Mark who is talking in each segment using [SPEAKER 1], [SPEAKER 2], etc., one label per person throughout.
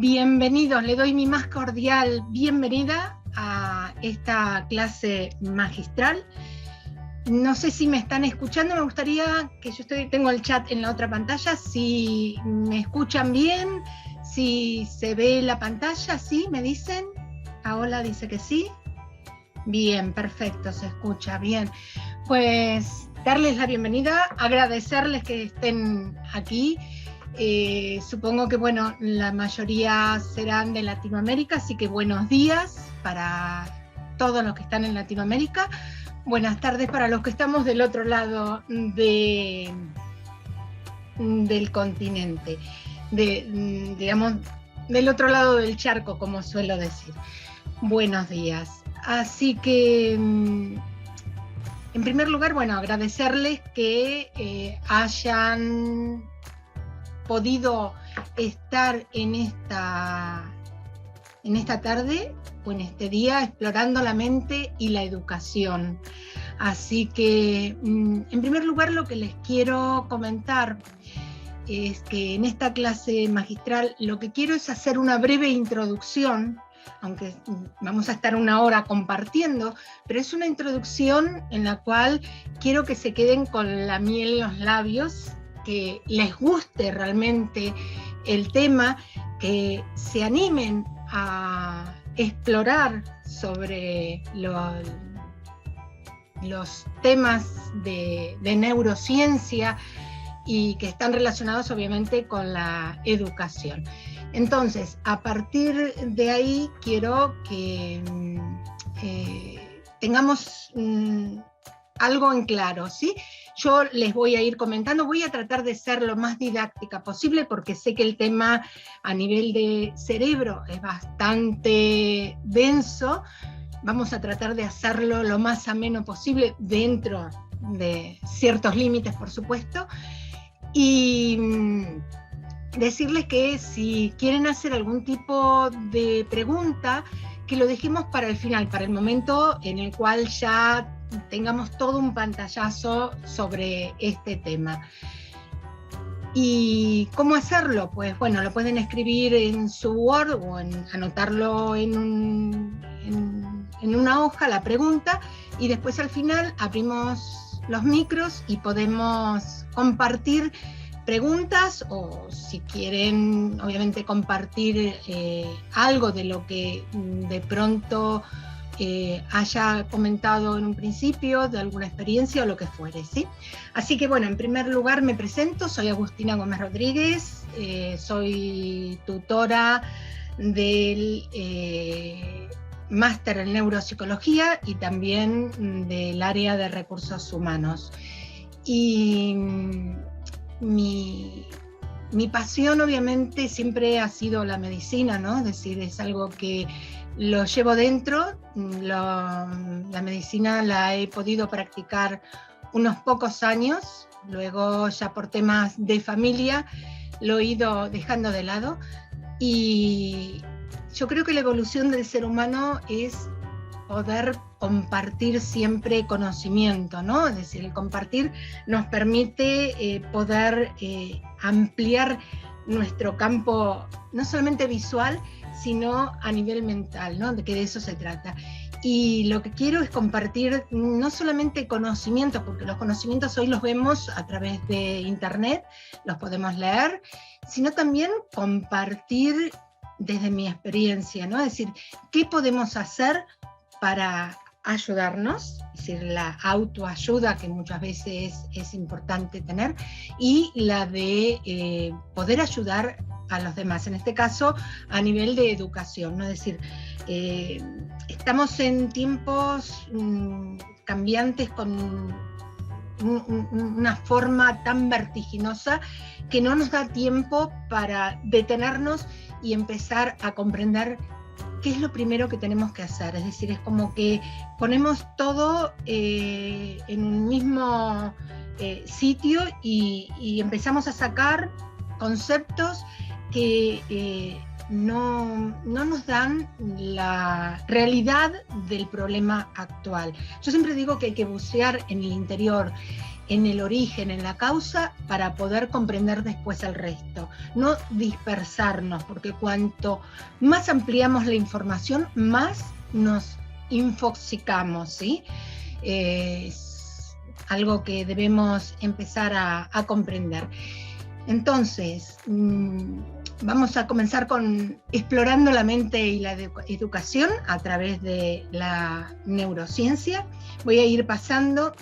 [SPEAKER 1] Bienvenidos, le doy mi más cordial bienvenida a esta clase magistral. No sé si me están escuchando, me gustaría que tengo el chat en la otra pantalla, si me escuchan bien, si se ve la pantalla, ¿sí? ¿Me dicen? Paola dice que sí. Bien, perfecto, se escucha bien. Pues darles la bienvenida, agradecerles que estén aquí. Supongo que bueno, la mayoría serán de Latinoamérica, así que buenos días para todos los que están en Latinoamérica. Buenas tardes para los que estamos del otro lado del continente, digamos, del otro lado del charco, como suelo decir. Buenos días. Así que, en primer lugar, bueno, agradecerles que hayan podido estar en esta tarde o en este día explorando la mente y la educación. Así que, en primer lugar, lo que les quiero comentar es que en esta clase magistral lo que quiero es hacer una breve introducción, aunque vamos a estar una hora compartiendo, pero es una introducción en la cual quiero que se queden con la miel en los labios, que les guste realmente el tema, que se animen a explorar sobre los temas de neurociencia y que están relacionados obviamente con la educación. Entonces, a partir de ahí quiero que tengamos algo en claro, ¿sí? Yo les voy a ir comentando, voy a tratar de ser lo más didáctica posible porque sé que el tema a nivel de cerebro es bastante denso. Vamos a tratar de hacerlo lo más ameno posible dentro de ciertos límites, por supuesto. Y decirles que si quieren hacer algún tipo de pregunta, que lo dejemos para el final, para el momento en el cual ya tengamos todo un pantallazo sobre este tema. ¿Y cómo hacerlo? Pues bueno, lo pueden escribir en su Word o anotarlo en una hoja, la pregunta, y después al final abrimos los micros y podemos compartir preguntas, o si quieren obviamente compartir algo de lo que de pronto haya comentado en un principio, de alguna experiencia o lo que fuere, ¿sí? Así que bueno, en primer lugar me presento, soy Agustina Gómez Rodríguez, soy tutora del máster en neuropsicología y también del área de recursos humanos. Y mi pasión obviamente siempre ha sido la medicina, ¿no? Es decir, es algo que lo llevo dentro. La medicina la he podido practicar unos pocos años, luego ya por temas de familia lo he ido dejando de lado, y yo creo que la evolución del ser humano es poder compartir siempre conocimiento, ¿no? Es decir, el compartir nos permite poder ampliar nuestro campo, no solamente visual, sino a nivel mental, ¿no? De que de eso se trata. Y lo que quiero es compartir no solamente conocimientos, porque los conocimientos hoy los vemos a través de internet, los podemos leer, sino también compartir desde mi experiencia, ¿no? Es decir, ¿qué podemos hacer para ayudarnos? Es decir, la autoayuda que muchas veces es importante tener, y la de poder ayudar a los demás, en este caso a nivel de educación, ¿no? Es decir, estamos en tiempos cambiantes con una forma tan vertiginosa que no nos da tiempo para detenernos y empezar a comprender qué es lo primero que tenemos que hacer. Es decir, es como que ponemos todo en un mismo sitio y empezamos a sacar conceptos que no nos dan la realidad del problema actual. Yo siempre digo que hay que bucear en el interior, en el origen, en la causa, para poder comprender después el resto. No dispersarnos, porque cuanto más ampliamos la información, más nos infoxicamos, ¿sí? Es algo que debemos empezar a comprender. Entonces, vamos a comenzar con explorando la mente y la educación a través de la neurociencia. Voy a ir pasando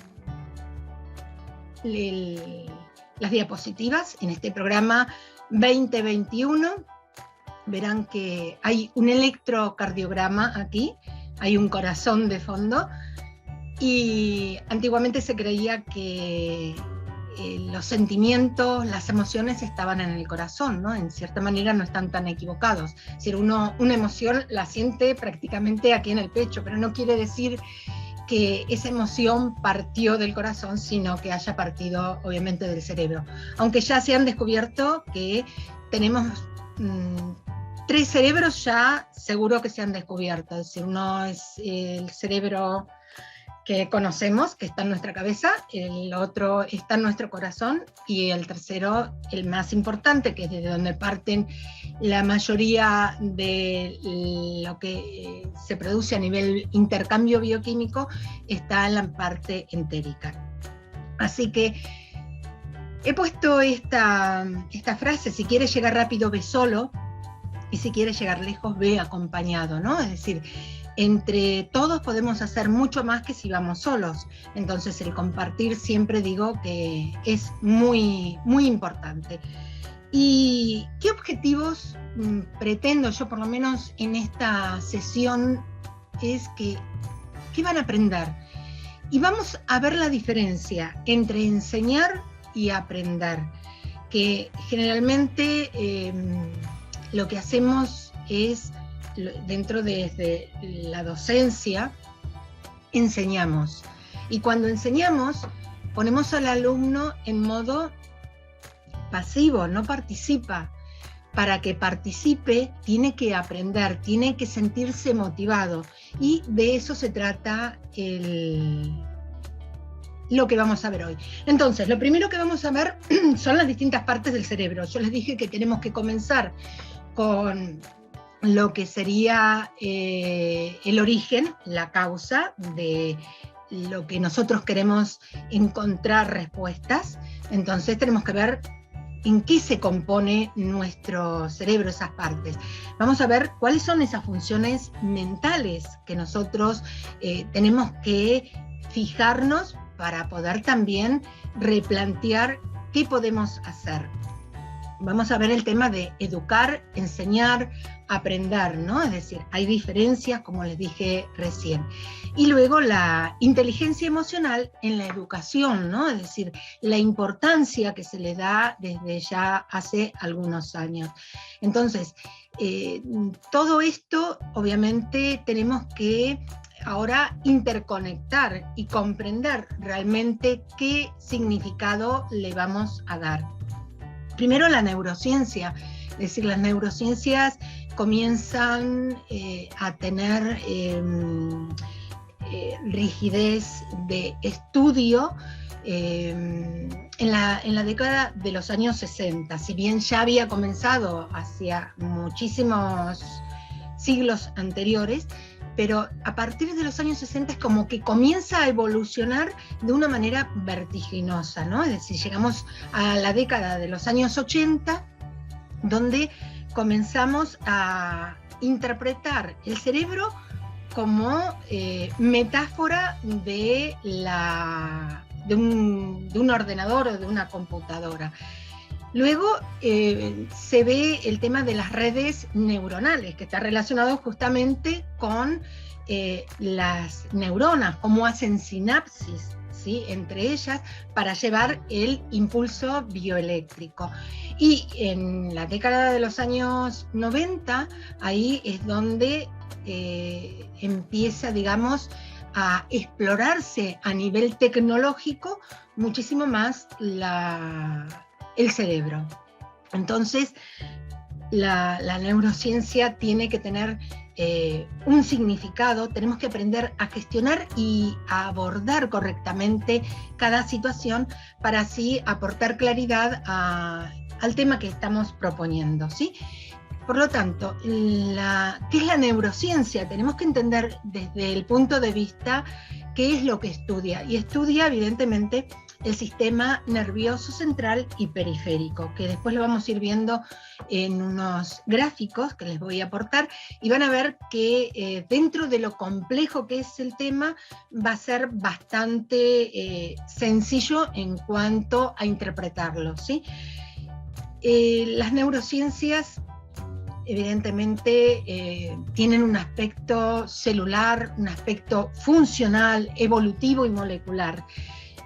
[SPEAKER 1] las diapositivas en este programa 2021. Verán que hay un electrocardiograma aquí, hay un corazón de fondo, y antiguamente se creía que los sentimientos, las emociones estaban en el corazón, ¿no? En cierta manera no están tan equivocados. Es decir, uno una emoción la siente prácticamente aquí en el pecho, pero no quiere decir que esa emoción partió del corazón, sino que haya partido obviamente del cerebro. Aunque ya se han descubierto que tenemos 3 cerebros ya seguro que se han descubierto. Es decir, uno es el cerebro que conocemos, que está en nuestra cabeza, el otro está en nuestro corazón, y el tercero, el más importante, que es desde donde parten la mayoría de lo que se produce a nivel intercambio bioquímico, está en la parte entérica. Así que he puesto esta frase: si quieres llegar rápido, ve solo, y si quieres llegar lejos, ve acompañado, ¿no? Es decir, entre todos podemos hacer mucho más que si vamos solos. Entonces el compartir siempre digo que es muy, muy importante. ¿Y qué objetivos pretendo yo, por lo menos en esta sesión? Es que, ¿qué van a aprender? Y vamos a ver la diferencia entre enseñar y aprender, que generalmente lo que hacemos es, dentro de la docencia, enseñamos. Y cuando enseñamos, ponemos al alumno en modo pasivo, no participa. Para que participe, tiene que aprender, tiene que sentirse motivado. Y de eso se trata lo que vamos a ver hoy. Entonces, lo primero que vamos a ver son las distintas partes del cerebro. Yo les dije que tenemos que comenzar con lo que sería el origen, la causa de lo que nosotros queremos encontrar respuestas. Entonces tenemos que ver en qué se compone nuestro cerebro, esas partes. Vamos a ver cuáles son esas funciones mentales que nosotros tenemos que fijarnos para poder también replantear qué podemos hacer. Vamos a ver el tema de educar, enseñar, aprender, ¿no? Es decir, hay diferencias, como les dije recién. Y luego la inteligencia emocional en la educación, ¿no? Es decir, la importancia que se le da desde ya hace algunos años. Entonces, todo esto, obviamente, tenemos que ahora interconectar y comprender realmente qué significado le vamos a dar. Primero, la neurociencia, es decir, las neurociencias comienzan a tener rigidez de estudio en la década de los años 60, si bien ya había comenzado hacia muchísimos siglos anteriores, pero a partir de los años 60 es como que comienza a evolucionar de una manera vertiginosa, ¿no? Es decir, llegamos a la década de los años 80, donde comenzamos a interpretar el cerebro como metáfora de un ordenador o de una computadora. Luego se ve el tema de las redes neuronales, que está relacionado justamente con las neuronas, cómo hacen sinapsis, ¿sí?, entre ellas para llevar el impulso bioeléctrico. Y en la década de los años 90, ahí es donde empieza, digamos, a explorarse a nivel tecnológico muchísimo más el cerebro. Entonces, la neurociencia tiene que tener un significado, tenemos que aprender a gestionar y a abordar correctamente cada situación para así aportar claridad al tema que estamos proponiendo, ¿sí? Por lo tanto, ¿qué es la neurociencia? Tenemos que entender desde el punto de vista qué es lo que estudia, y estudia evidentemente el sistema nervioso central y periférico, que después lo vamos a ir viendo en unos gráficos que les voy a aportar, y van a ver que dentro de lo complejo que es el tema, va a ser bastante sencillo en cuanto a interpretarlo, ¿sí? Las neurociencias evidentemente tienen un aspecto celular, un aspecto funcional, evolutivo y molecular,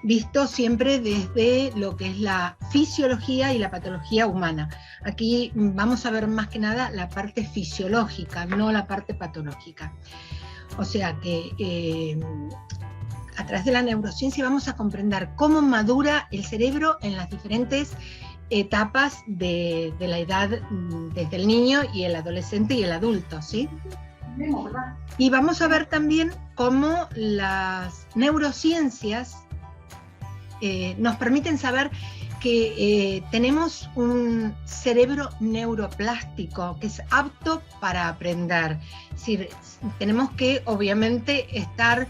[SPEAKER 1] visto siempre desde lo que es la fisiología y la patología humana. Aquí vamos a ver más que nada la parte fisiológica, no la parte patológica. O sea que a través de la neurociencia vamos a comprender cómo madura el cerebro en las diferentes etapas de la edad, desde el niño y el adolescente y el adulto, ¿sí? Y vamos a ver también cómo las neurociencias nos permiten saber que tenemos un cerebro neuroplástico que es apto para aprender. Es decir, tenemos que obviamente estar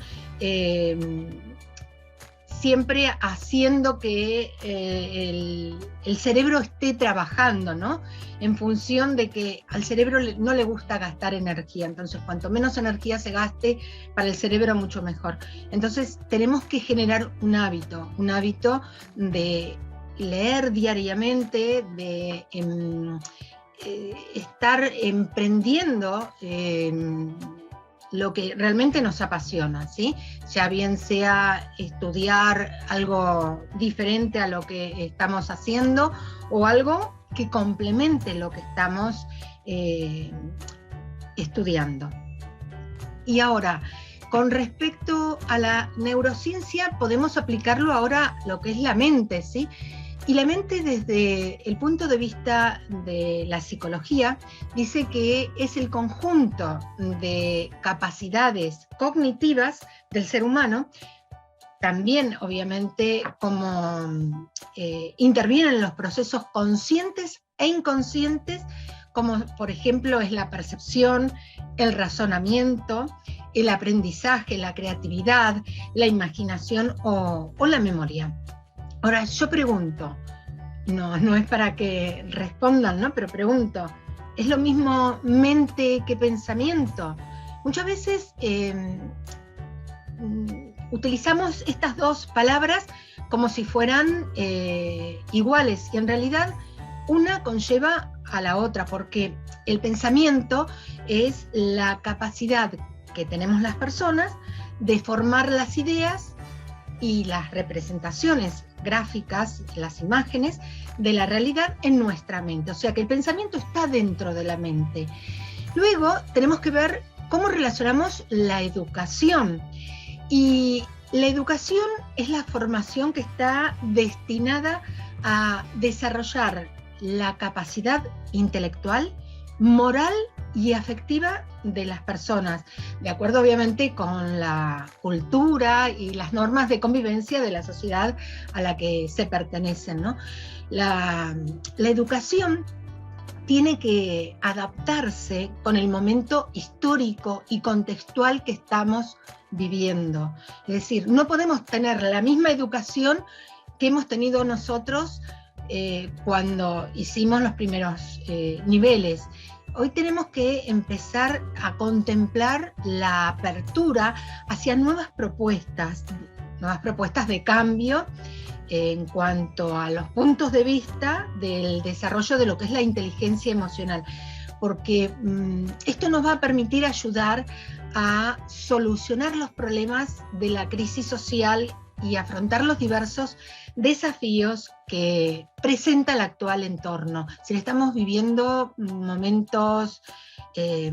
[SPEAKER 1] siempre haciendo que el cerebro esté trabajando, ¿no? En función de que al cerebro no le gusta gastar energía, entonces cuanto menos energía se gaste para el cerebro, mucho mejor. Entonces tenemos que generar un hábito de leer diariamente, de estar emprendiendo lo que realmente nos apasiona, ¿sí? Ya bien sea estudiar algo diferente a lo que estamos haciendo o algo que complemente lo que estamos estudiando. Y ahora, con respecto a la neurociencia, podemos aplicarlo ahora a lo que es la mente, ¿sí? Y la mente, desde el punto de vista de la psicología, dice que es el conjunto de capacidades cognitivas del ser humano, también obviamente como intervienen los procesos conscientes e inconscientes, como por ejemplo es la percepción, el razonamiento, el aprendizaje, la creatividad, la imaginación o la memoria. Ahora, yo pregunto, no es para que respondan, ¿no? Pero pregunto, ¿es lo mismo mente que pensamiento? Muchas veces utilizamos estas dos palabras como si fueran iguales, y en realidad una conlleva a la otra, porque el pensamiento es la capacidad que tenemos las personas de formar las ideas y las representaciones gráficas, las imágenes de la realidad en nuestra mente. O sea que el pensamiento está dentro de la mente. Luego tenemos que ver cómo relacionamos la educación. Y la educación es la formación que está destinada a desarrollar la capacidad intelectual, moral y afectiva de las personas, de acuerdo obviamente con la cultura y las normas de convivencia de la sociedad a la que se pertenecen, ¿no? La educación tiene que adaptarse con el momento histórico y contextual que estamos viviendo. Es decir, no podemos tener la misma educación que hemos tenido nosotros cuando hicimos los primeros niveles. Hoy tenemos que empezar a contemplar la apertura hacia nuevas propuestas de cambio en cuanto a los puntos de vista del desarrollo de lo que es la inteligencia emocional, porque esto nos va a permitir ayudar a solucionar los problemas de la crisis social y afrontar los diversos desafíos que presenta el actual entorno. Si estamos viviendo momentos que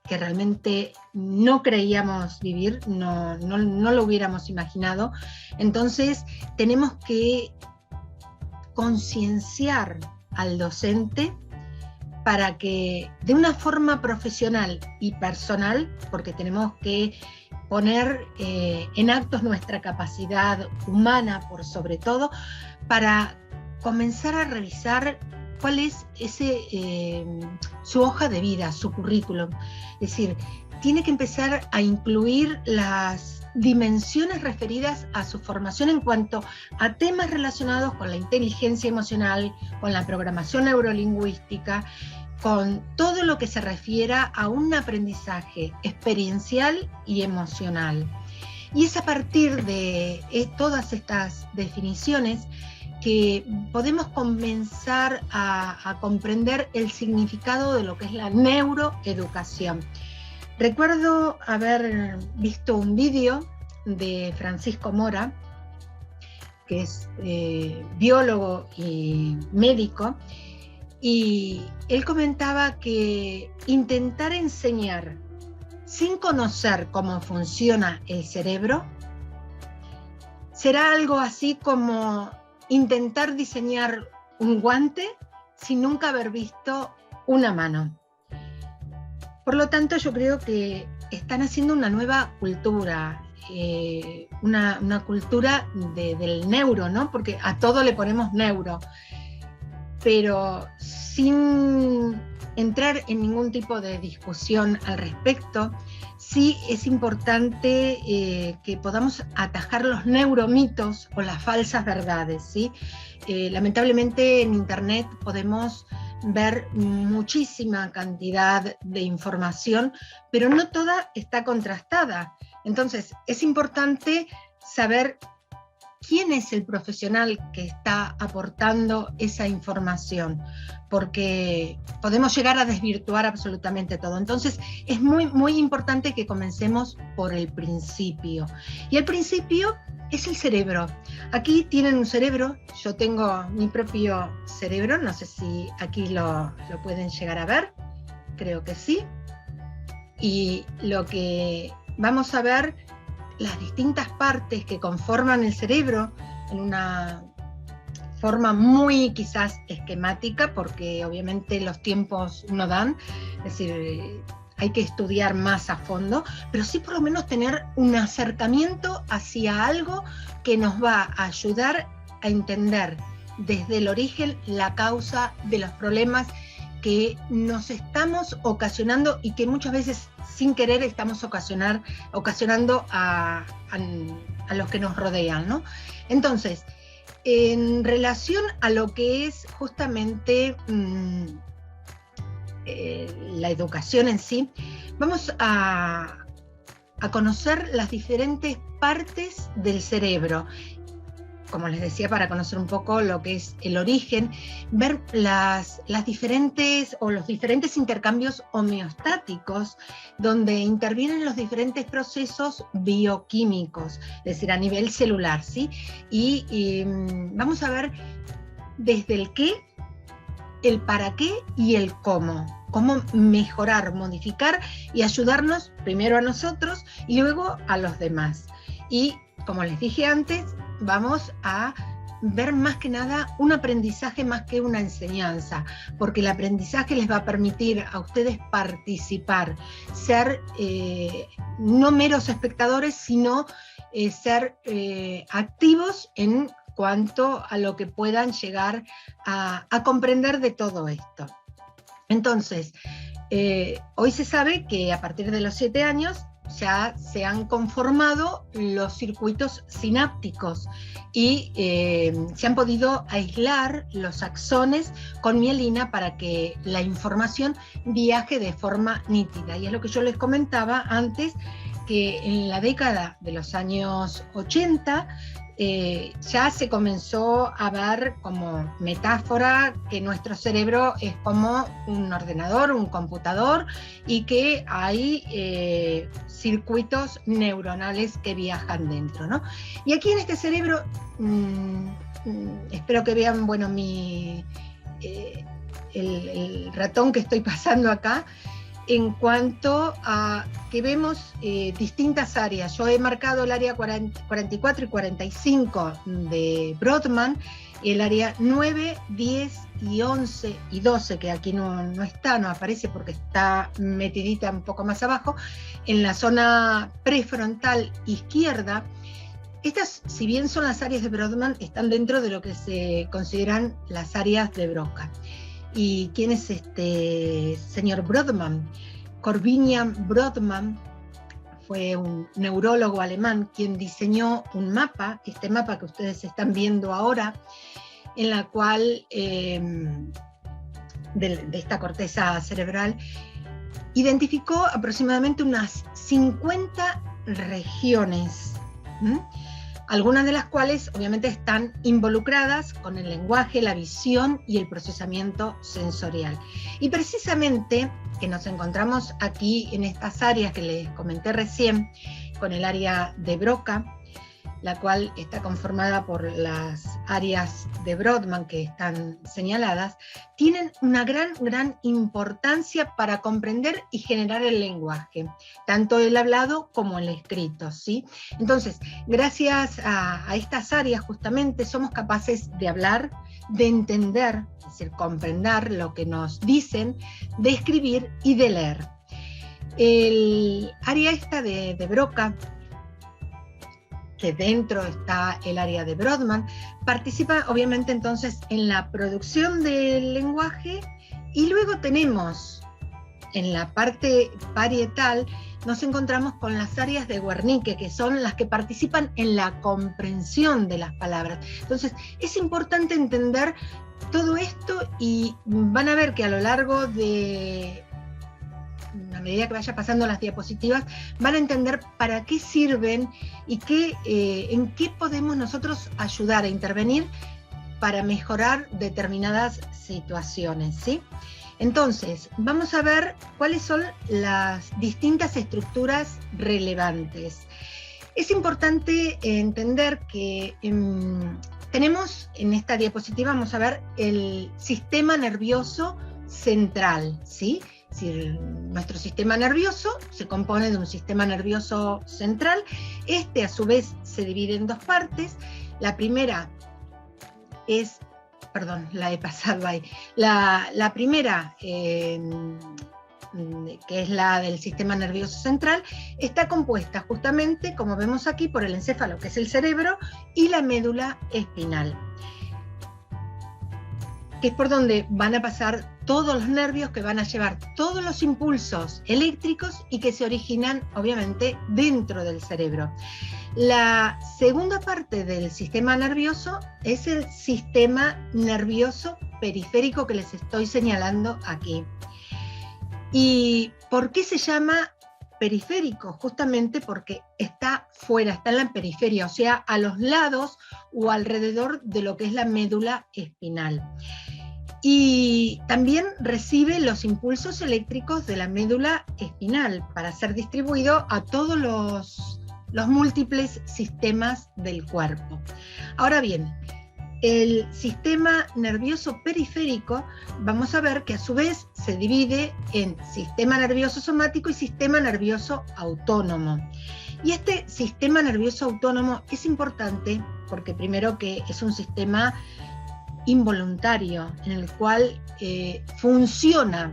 [SPEAKER 1] realmente no creíamos vivir, no lo hubiéramos imaginado, entonces tenemos que concienciar al docente para que de una forma profesional y personal, porque tenemos que poner en actos nuestra capacidad humana por sobre todo, para comenzar a revisar cuál es su hoja de vida, su currículum. Es decir, tiene que empezar a incluir las dimensiones referidas a su formación en cuanto a temas relacionados con la inteligencia emocional, con la programación neurolingüística, con todo lo que se refiera a un aprendizaje experiencial y emocional. Y es a partir de todas estas definiciones que podemos comenzar a comprender el significado de lo que es la neuroeducación. Recuerdo haber visto un vídeo de Francisco Mora, que es biólogo y médico, y él comentaba que intentar enseñar sin conocer cómo funciona el cerebro será algo así como intentar diseñar un guante sin nunca haber visto una mano. Por lo tanto, yo creo que están haciendo una nueva cultura, una cultura del neuro, ¿no? Porque a todo le ponemos neuro, pero sin entrar en ningún tipo de discusión al respecto, sí es importante que podamos atajar los neuromitos o las falsas verdades, ¿sí? Lamentablemente en Internet podemos ver muchísima cantidad de información, pero no toda está contrastada. Entonces, es importante saber quién es el profesional que está aportando esa información, porque podemos llegar a desvirtuar absolutamente todo. Entonces, es muy, muy importante que comencemos por el principio. Y el principio es el cerebro. Aquí tienen un cerebro, yo tengo mi propio cerebro, no sé si aquí lo pueden llegar a ver, creo que sí. Y lo que vamos a ver, las distintas partes que conforman el cerebro en una forma muy quizás esquemática, porque obviamente los tiempos no dan, es decir, hay que estudiar más a fondo, pero sí por lo menos tener un acercamiento hacia algo que nos va a ayudar a entender desde el origen la causa de los problemas que nos estamos ocasionando y que muchas veces sin querer estamos ocasionando a los que nos rodean, ¿no? Entonces, en relación a lo que es justamente la educación en sí, vamos a conocer las diferentes partes del cerebro. Como les decía, para conocer un poco lo que es el origen, ver las diferentes o los diferentes intercambios homeostáticos donde intervienen los diferentes procesos bioquímicos, es decir, a nivel celular, ¿sí? Y vamos a ver desde el qué, el para qué y el cómo mejorar, modificar y ayudarnos primero a nosotros y luego a los demás. Y como les dije antes, vamos a ver más que nada un aprendizaje más que una enseñanza, porque el aprendizaje les va a permitir a ustedes participar, ser no meros espectadores, sino ser activos en cuanto a lo que puedan llegar a comprender de todo esto. Entonces, hoy se sabe que a partir de los 7 años ya se han conformado los circuitos sinápticos y se han podido aislar los axones con mielina para que la información viaje de forma nítida. Y es lo que yo les comentaba antes, que en la década de los años 80 ya se comenzó a ver como metáfora que nuestro cerebro es como un ordenador, un computador, y que hay circuitos neuronales que viajan dentro, ¿no? Y aquí en este cerebro, espero que vean, bueno, el ratón que estoy pasando acá, en cuanto a que vemos distintas áreas. Yo he marcado el área 44 y 45 de Brodmann, el área 9, 10 y 11 y 12, que aquí no está, no aparece porque está metidita un poco más abajo, en la zona prefrontal izquierda. Estas, si bien son las áreas de Brodmann, están dentro de lo que se consideran las áreas de Broca. ¿Y quién es este señor Brodmann? Corbinian Brodmann fue un neurólogo alemán quien diseñó un mapa, este mapa que ustedes están viendo ahora, en la cual, de esta corteza cerebral, identificó aproximadamente unas 50 regiones, algunas de las cuales obviamente están involucradas con el lenguaje, la visión y el procesamiento sensorial. Y precisamente que nos encontramos aquí en estas áreas que les comenté recién, con el área de Broca, la cual está conformada por las áreas de Brodmann que están señaladas, tienen una gran importancia para comprender y generar el lenguaje, tanto el hablado como el escrito, ¿sí? Entonces, gracias a estas áreas justamente somos capaces de hablar, de entender, es decir, comprender lo que nos dicen, de escribir y de leer. El área esta de Broca, que dentro está el área de Brodmann, participa obviamente entonces en la producción del lenguaje, y luego tenemos en la parte parietal, nos encontramos con las áreas de Wernicke, que son las que participan en la comprensión de las palabras. Entonces es importante entender todo esto, y van a ver que a lo largo de, a medida que vaya pasando las diapositivas, van a entender para qué sirven y en qué podemos nosotros ayudar a intervenir para mejorar determinadas situaciones, ¿sí? Entonces, vamos a ver cuáles son las distintas estructuras relevantes. Es importante entender que tenemos en esta diapositiva, vamos a ver el sistema nervioso central, ¿sí? Es decir, nuestro sistema nervioso se compone de un sistema nervioso central. Este a su vez se divide en dos partes. La primera es, perdón, la he pasado ahí. La primera, que es la del sistema nervioso central, está compuesta justamente, como vemos aquí, por el encéfalo, que es el cerebro, y la médula espinal, que es por donde van a pasar todos los nervios que van a llevar todos los impulsos eléctricos y que se originan obviamente dentro del cerebro. La segunda parte del sistema nervioso es el sistema nervioso periférico que les estoy señalando aquí. ¿Y por qué se llama periférico? Justamente porque está fuera, está en la periferia, o sea, a los lados o alrededor de lo que es la médula espinal. Y también recibe los impulsos eléctricos de la médula espinal para ser distribuido a todos los múltiples sistemas del cuerpo. Ahora bien, el sistema nervioso periférico, vamos a ver que a su vez se divide en sistema nervioso somático y sistema nervioso autónomo. Y este sistema nervioso autónomo es importante porque primero que es un sistema involuntario en el cual funciona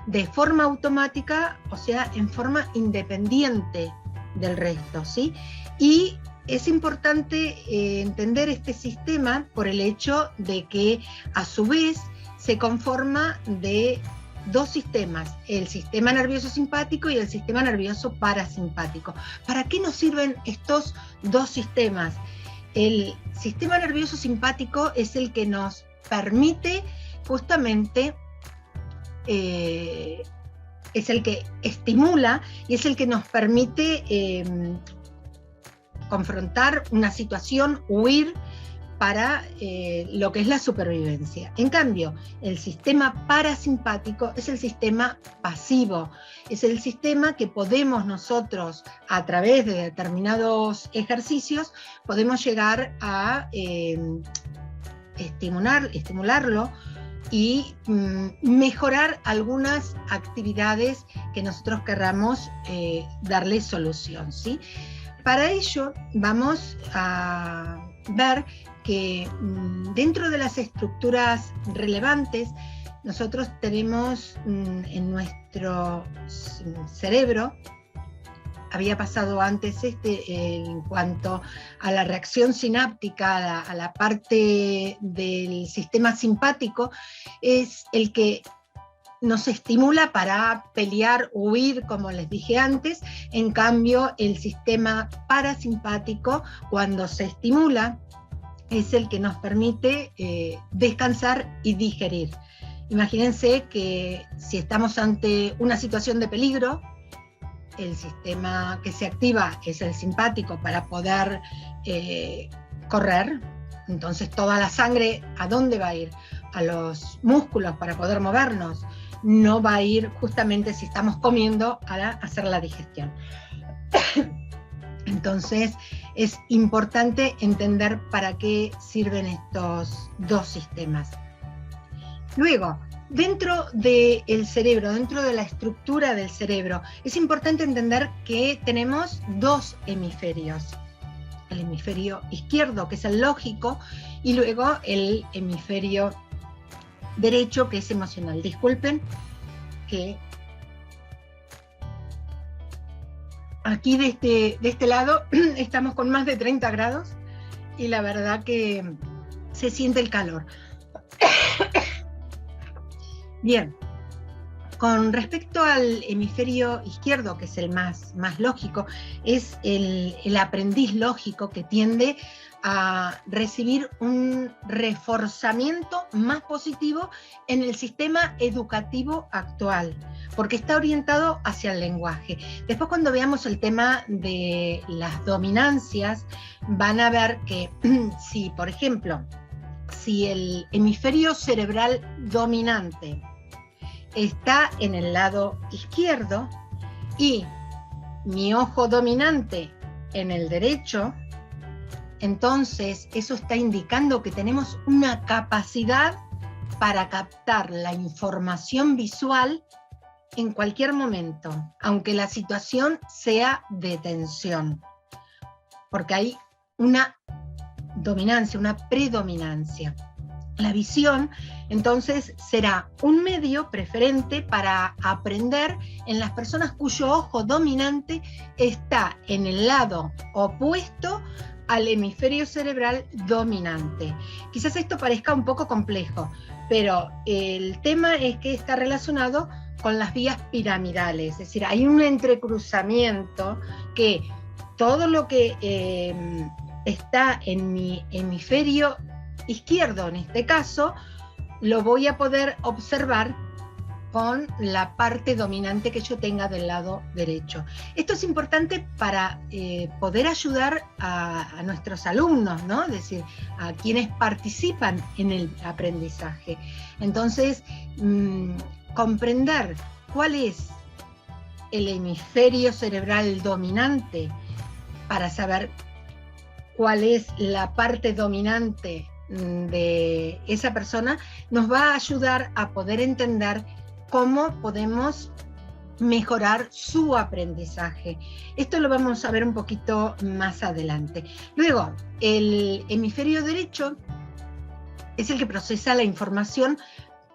[SPEAKER 1] de forma automática, o sea, en forma independiente del resto, ¿sí? Y es importante entender este sistema por el hecho de que a su vez se conforma de dos sistemas, el sistema nervioso simpático y el sistema nervioso parasimpático. ¿Para qué nos sirven estos dos sistemas? El sistema nervioso simpático es el que nos permite justamente, es el que estimula y es el que nos permite confrontar una situación, huir para lo que es la supervivencia. En cambio, el sistema parasimpático es el sistema pasivo, es el sistema que podemos nosotros, a través de determinados ejercicios, podemos llegar a estimularlo y mejorar algunas actividades que nosotros querramos darle solución, ¿sí? Para ello vamos a ver que dentro de las estructuras relevantes, nosotros tenemos en nuestro cerebro, había pasado antes en cuanto a la reacción sináptica, a la parte del sistema simpático, es el que nos estimula para pelear, huir, como les dije antes. En cambio, el sistema parasimpático, cuando se estimula, es el que nos permite descansar y digerir. Imagínense que si estamos ante una situación de peligro, el sistema que se activa es el simpático para poder correr. Entonces toda la sangre, ¿a dónde va a ir? A los músculos para poder movernos. No va a ir justamente si estamos comiendo a hacer la digestión. Entonces es importante entender para qué sirven estos dos sistemas. Luego, dentro del cerebro, dentro de la estructura del cerebro, es importante entender que tenemos dos hemisferios. El hemisferio izquierdo, que es el lógico, y luego el hemisferio derecho, que es emocional. Disculpen que aquí de este lado estamos con más de 30 grados y la verdad que se siente el calor. Bien, con respecto al hemisferio izquierdo, que es el más lógico, es el aprendiz lógico que tiende a recibir un reforzamiento más positivo en el sistema educativo actual, porque está orientado hacia el lenguaje. Después, cuando veamos el tema de las dominancias, van a ver que si, por ejemplo, si el hemisferio cerebral dominante está en el lado izquierdo y mi ojo dominante en el derecho, entonces eso está indicando que tenemos una capacidad para captar la información visual en cualquier momento, aunque la situación sea de tensión, porque hay una dominancia, una predominancia. La visión, entonces, será un medio preferente para aprender en las personas cuyo ojo dominante está en el lado opuesto al hemisferio cerebral dominante. Quizás esto parezca un poco complejo, pero el tema es que está relacionado con las vías piramidales, es decir, hay un entrecruzamiento que todo lo que está en mi hemisferio izquierdo, en este caso, lo voy a poder observar con la parte dominante que yo tenga del lado derecho. Esto es importante para poder ayudar a nuestros alumnos, ¿no? Es decir, a quienes participan en el aprendizaje. Entonces, comprender cuál es el hemisferio cerebral dominante para saber cuál es la parte dominante de esa persona, nos va a ayudar a poder entender cómo podemos mejorar su aprendizaje. Esto lo vamos a ver un poquito más adelante. Luego, el hemisferio derecho es el que procesa la información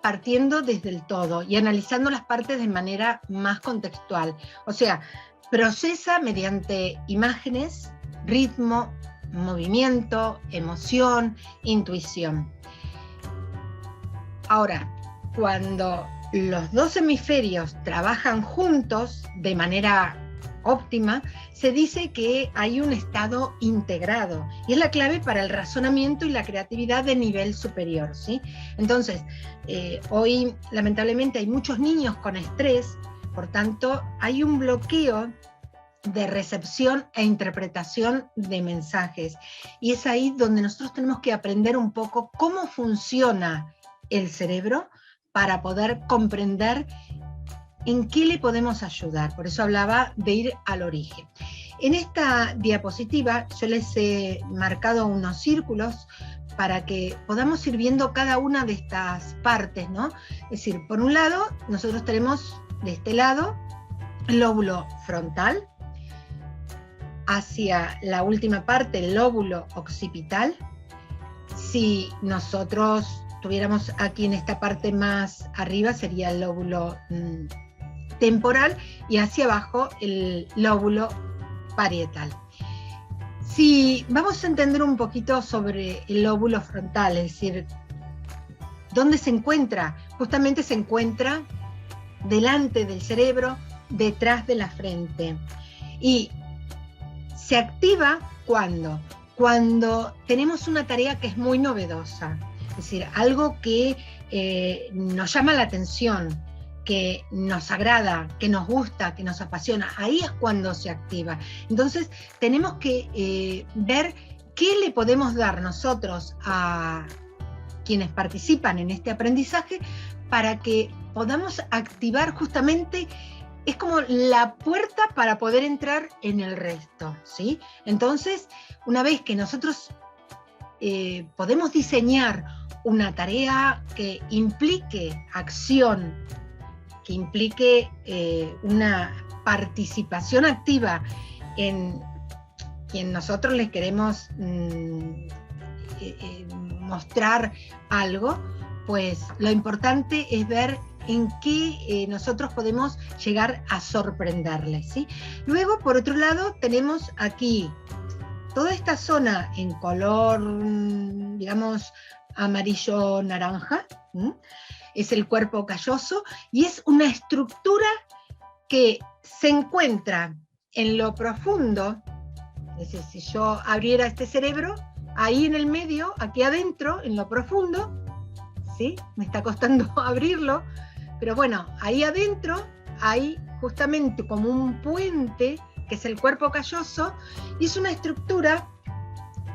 [SPEAKER 1] partiendo desde el todo y analizando las partes de manera más contextual. O sea, procesa mediante imágenes, ritmo, movimiento, emoción, intuición. Ahora, cuando los dos hemisferios trabajan juntos de manera óptima, se dice que hay un estado integrado y es la clave para el razonamiento y la creatividad de nivel superior, ¿sí? Entonces, hoy lamentablemente hay muchos niños con estrés, por tanto hay un bloqueo de recepción e interpretación de mensajes. Y es ahí donde nosotros tenemos que aprender un poco cómo funciona el cerebro para poder comprender en qué le podemos ayudar. Por eso hablaba de ir al origen. En esta diapositiva yo les he marcado unos círculos para que podamos ir viendo cada una de estas partes, ¿no? Es decir, por un lado, nosotros tenemos de este lado el lóbulo frontal, hacia la última parte, el lóbulo occipital, Si nosotros tuviéramos aquí en esta parte más arriba sería el lóbulo temporal y hacia abajo el lóbulo parietal. Si vamos a entender un poquito sobre el lóbulo frontal, es decir, ¿dónde se encuentra? Justamente se encuentra delante del cerebro, detrás de la frente. Y se activa ¿cuándo? Cuando tenemos una tarea que es muy novedosa, es decir, algo que nos llama la atención, que nos agrada, que nos gusta, que nos apasiona, ahí es cuando se activa. Entonces tenemos que ver qué le podemos dar nosotros a quienes participan en este aprendizaje para que podamos activar justamente, es como la puerta para poder entrar en el resto, ¿sí? Entonces, una vez que nosotros podemos diseñar una tarea que implique acción, que implique una participación activa en quien nosotros les queremos mostrar algo, pues lo importante es ver en qué nosotros podemos llegar a sorprenderles, ¿sí? Luego, por otro lado, tenemos aquí toda esta zona en color, digamos, amarillo-naranja, es el cuerpo calloso, y es una estructura que se encuentra en lo profundo. Es decir, si yo abriera este cerebro, ahí en el medio, aquí adentro, en lo profundo, ¿sí? Me está costando abrirlo, pero bueno, ahí adentro hay justamente como un puente, que es el cuerpo calloso, y es una estructura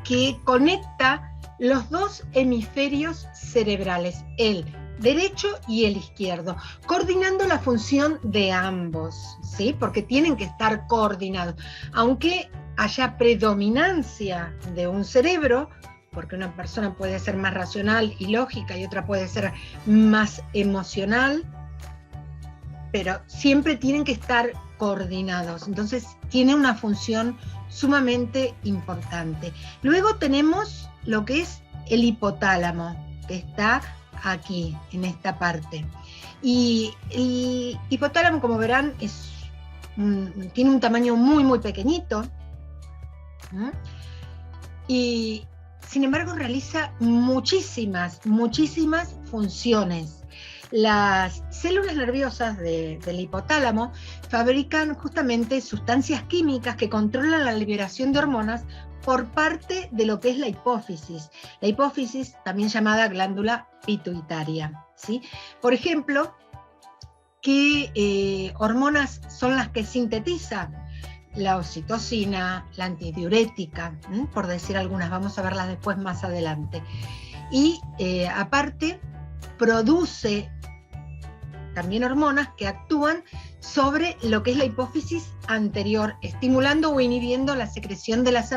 [SPEAKER 1] que conecta los dos hemisferios cerebrales, el derecho y el izquierdo, coordinando la función de ambos, ¿sí? Porque tienen que estar coordinados. Aunque haya predominancia de un cerebro, porque una persona puede ser más racional y lógica y otra puede ser más emocional, pero siempre tienen que estar coordinados. Entonces tiene una función sumamente importante. Luego tenemos lo que es el hipotálamo, que está aquí, en esta parte. Y el hipotálamo, como verán, tiene un tamaño muy, muy pequeñito. Y sin embargo realiza muchísimas funciones. Las células nerviosas del hipotálamo fabrican justamente sustancias químicas que controlan la liberación de hormonas por parte de lo que es la hipófisis. La hipófisis, también llamada glándula pituitaria, ¿sí? Por ejemplo, ¿qué hormonas son las que sintetiza? La oxitocina, la antidiurética, por decir algunas, vamos a verlas después más adelante. Y aparte produce también hormonas que actúan sobre lo que es la hipófisis anterior, estimulando o inhibiendo la secreción de las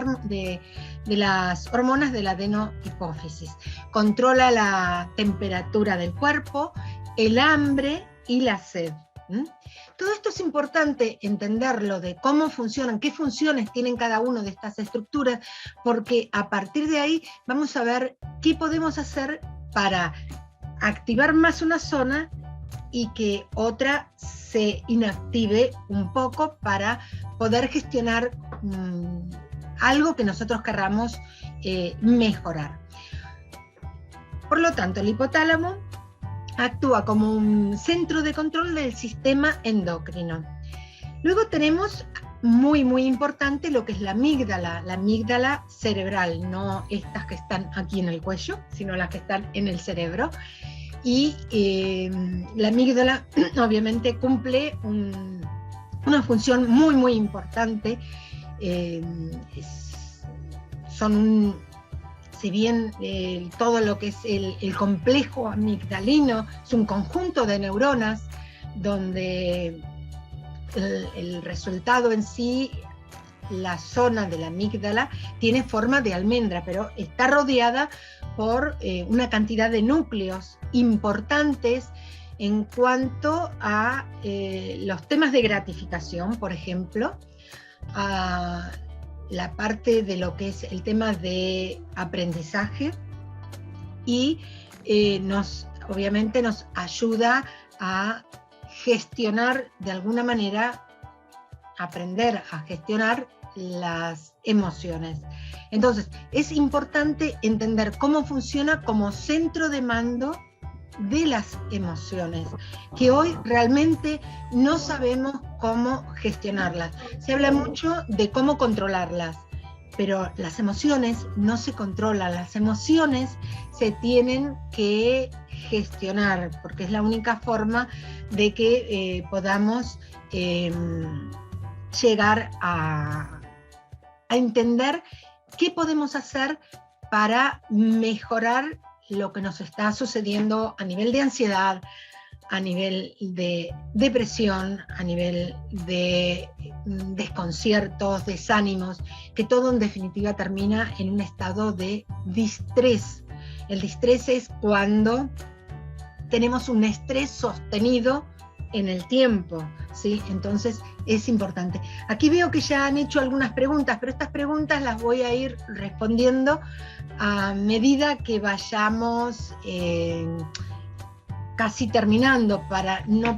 [SPEAKER 1] hormonas de la adenohipófisis. Controla la temperatura del cuerpo, el hambre y la sed. Todo esto es importante entenderlo, de cómo funcionan, qué funciones tienen cada una de estas estructuras, porque a partir de ahí vamos a ver qué podemos hacer para activar más una zona y que otra se inactive un poco para poder gestionar algo que nosotros querramos mejorar. Por lo tanto, el hipotálamo actúa como un centro de control del sistema endocrino. Luego tenemos, muy importante, lo que es la amígdala cerebral, no estas que están aquí en el cuello, sino las que están en el cerebro. Y la amígdala obviamente cumple una función muy importante. Si bien todo lo que es el complejo amigdalino es un conjunto de neuronas donde el resultado en sí, la zona de la amígdala, tiene forma de almendra, pero está rodeada por una cantidad de núcleos importantes en cuanto a los temas de gratificación, por ejemplo, a la parte de lo que es el tema de aprendizaje, y obviamente nos ayuda a gestionar de alguna manera, aprender a gestionar las emociones. Entonces, es importante entender cómo funciona como centro de mando de las emociones, que hoy realmente no sabemos cómo gestionarlas. Se habla mucho de cómo controlarlas, pero las emociones no se controlan, las emociones se tienen que gestionar, porque es la única forma de que podamos llegar a entender qué podemos hacer para mejorar lo que nos está sucediendo a nivel de ansiedad, a nivel de depresión, a nivel de desconciertos, desánimos, que todo en definitiva termina en un estado de distrés. El distrés es cuando tenemos un estrés sostenido en el tiempo, ¿sí? Entonces es importante. Aquí veo que ya han hecho algunas preguntas, pero estas preguntas las voy a ir respondiendo a medida que vayamos casi terminando, para no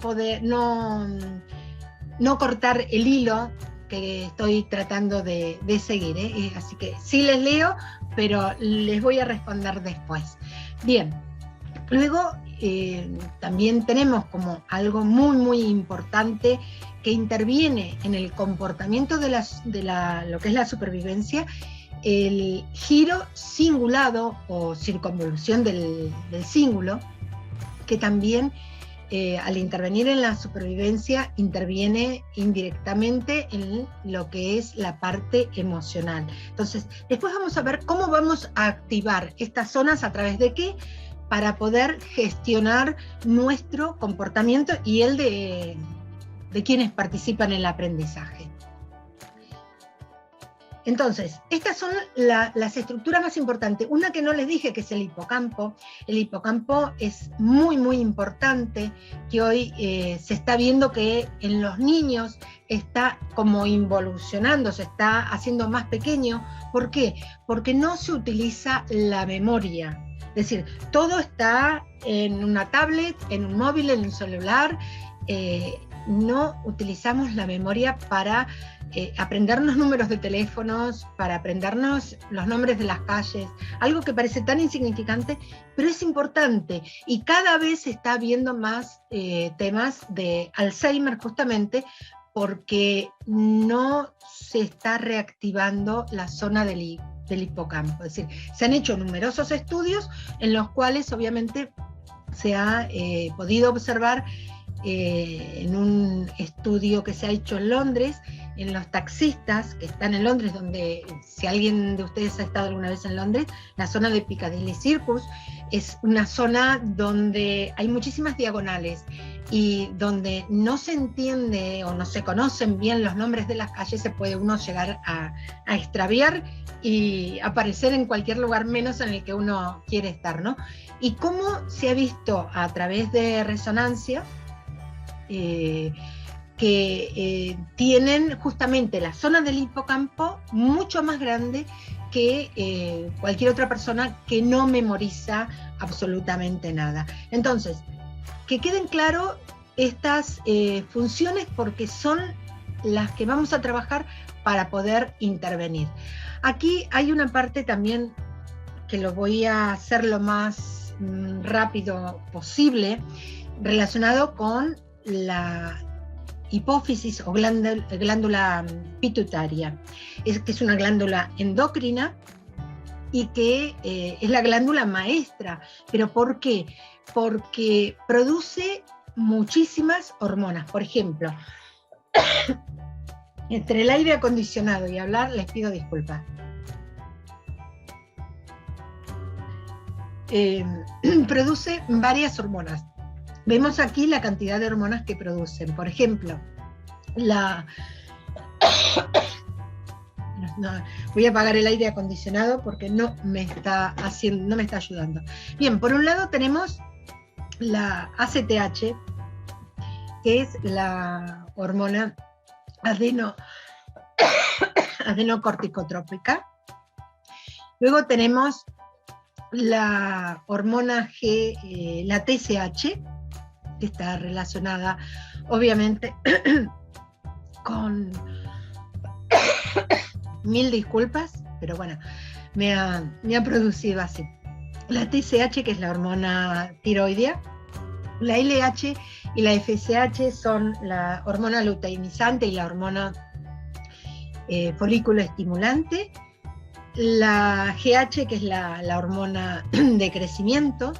[SPEAKER 1] cortar el hilo que estoy tratando de seguir, ¿eh? Así que sí les leo, pero les voy a responder después. Bien, luego también tenemos como algo muy, muy importante que interviene en el comportamiento de lo que es la supervivencia, el giro cingulado o circunvolución del cíngulo, que también al intervenir en la supervivencia interviene indirectamente en lo que es la parte emocional. Entonces, después vamos a ver cómo vamos a activar estas zonas, a través de qué, para poder gestionar nuestro comportamiento y el de quienes participan en el aprendizaje. Entonces, estas son las estructuras más importantes. Una que no les dije, que es el hipocampo. El hipocampo es muy, muy importante, que hoy se está viendo que en los niños está como involucionando, se está haciendo más pequeño. ¿Por qué? Porque no se utiliza la memoria. Es decir, todo está en una tablet, en un móvil, en un celular. No utilizamos la memoria para aprendernos números de teléfonos, para aprendernos los nombres de las calles, algo que parece tan insignificante, pero es importante, y cada vez se está viendo más temas de Alzheimer, justamente porque no se está reactivando la zona del hipocampo. Es decir, se han hecho numerosos estudios en los cuales obviamente se ha podido observar, en un estudio que se ha hecho en Londres, en los taxistas que están en Londres, donde, si alguien de ustedes ha estado alguna vez en Londres, la zona de Piccadilly Circus es una zona donde hay muchísimas diagonales, y donde no se entiende o no se conocen bien los nombres de las calles, se puede uno llegar a extraviar y aparecer en cualquier lugar menos en el que uno quiere estar, ¿no? Y cómo se ha visto a través de resonancia que tienen justamente la zona del hipocampo mucho más grande que cualquier otra persona que no memoriza absolutamente nada. Entonces, que queden claro estas funciones, porque son las que vamos a trabajar para poder intervenir. Aquí hay una parte también que lo voy a hacer lo más rápido posible, relacionado con la hipófisis o glándula pituitaria, que es una glándula endocrina y que es la glándula maestra. ¿Pero por qué? Porque produce muchísimas hormonas. Por ejemplo, entre el aire acondicionado y hablar, les pido disculpas. Produce varias hormonas. Vemos aquí la cantidad de hormonas que producen. Por ejemplo, voy a apagar el aire acondicionado porque no me está ayudando. Bien, por un lado tenemos la ACTH, que es la hormona adenocorticotrópica. Luego tenemos la hormona G, la TSH, que está relacionada obviamente con, mil disculpas, pero bueno, me ha producido así. La TSH, que es la hormona tiroidea, la LH y la FSH son la hormona luteinizante y la hormona folículo estimulante, la GH, que es la hormona de crecimiento,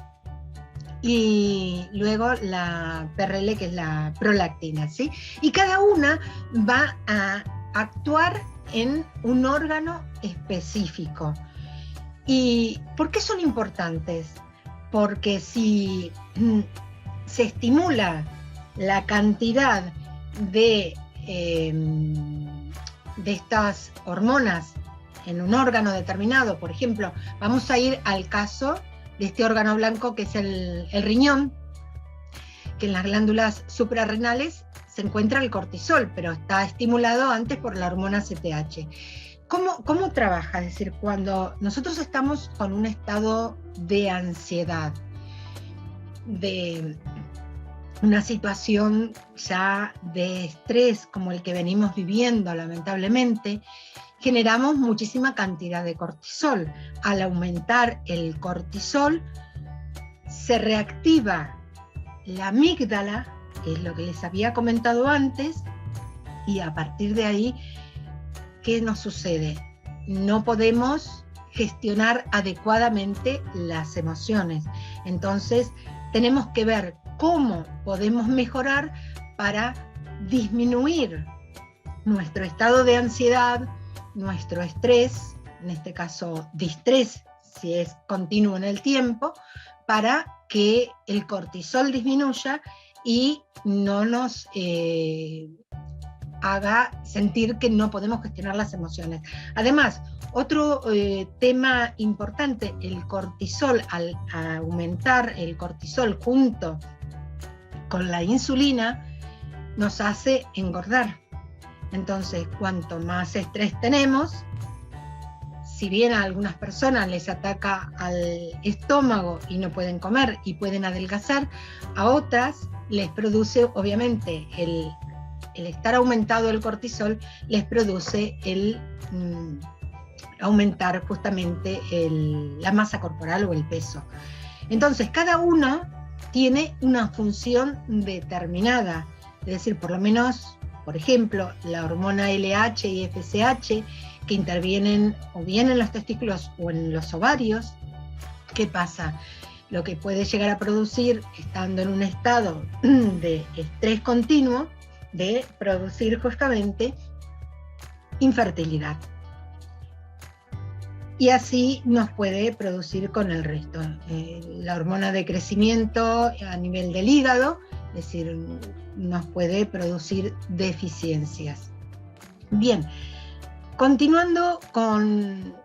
[SPEAKER 1] y luego la PRL, que es la prolactina, ¿sí? Y cada una va a actuar en un órgano específico. ¿Y por qué son importantes? Porque si se estimula la cantidad de estas hormonas en un órgano determinado, por ejemplo, vamos a ir al caso de este órgano blanco que es el riñón, que en las glándulas suprarrenales se encuentra el cortisol, pero está estimulado antes por la hormona CTH. ¿Cómo trabaja? Es decir, cuando nosotros estamos con un estado de ansiedad, de una situación ya de estrés como el que venimos viviendo lamentablemente, generamos muchísima cantidad de cortisol. Al aumentar el cortisol, se reactiva la amígdala, que es lo que les había comentado antes, y a partir de ahí, ¿qué nos sucede? No podemos gestionar adecuadamente las emociones. Entonces, tenemos que ver cómo podemos mejorar para disminuir nuestro estado de ansiedad, nuestro estrés, en este caso distrés, si es continuo en el tiempo, para que el cortisol disminuya y no nos haga sentir que no podemos gestionar las emociones. Además, otro tema importante, el cortisol, al aumentar el cortisol junto con la insulina, nos hace engordar. Entonces, cuanto más estrés tenemos, si bien a algunas personas les ataca al estómago y no pueden comer y pueden adelgazar, a otras les produce, obviamente, el estar aumentado el cortisol, les produce el aumentar justamente la masa corporal o el peso. Entonces, cada uno tiene una función determinada, es decir, por lo menos, por ejemplo, la hormona LH y FSH, que intervienen o bien en los testículos o en los ovarios. ¿Qué pasa? Lo que puede llegar a producir, estando en un estado de estrés continuo, de producir justamente infertilidad. Y así nos puede producir con el resto. La hormona de crecimiento a nivel del hígado, es decir, nos puede producir deficiencias. Bien, continuando con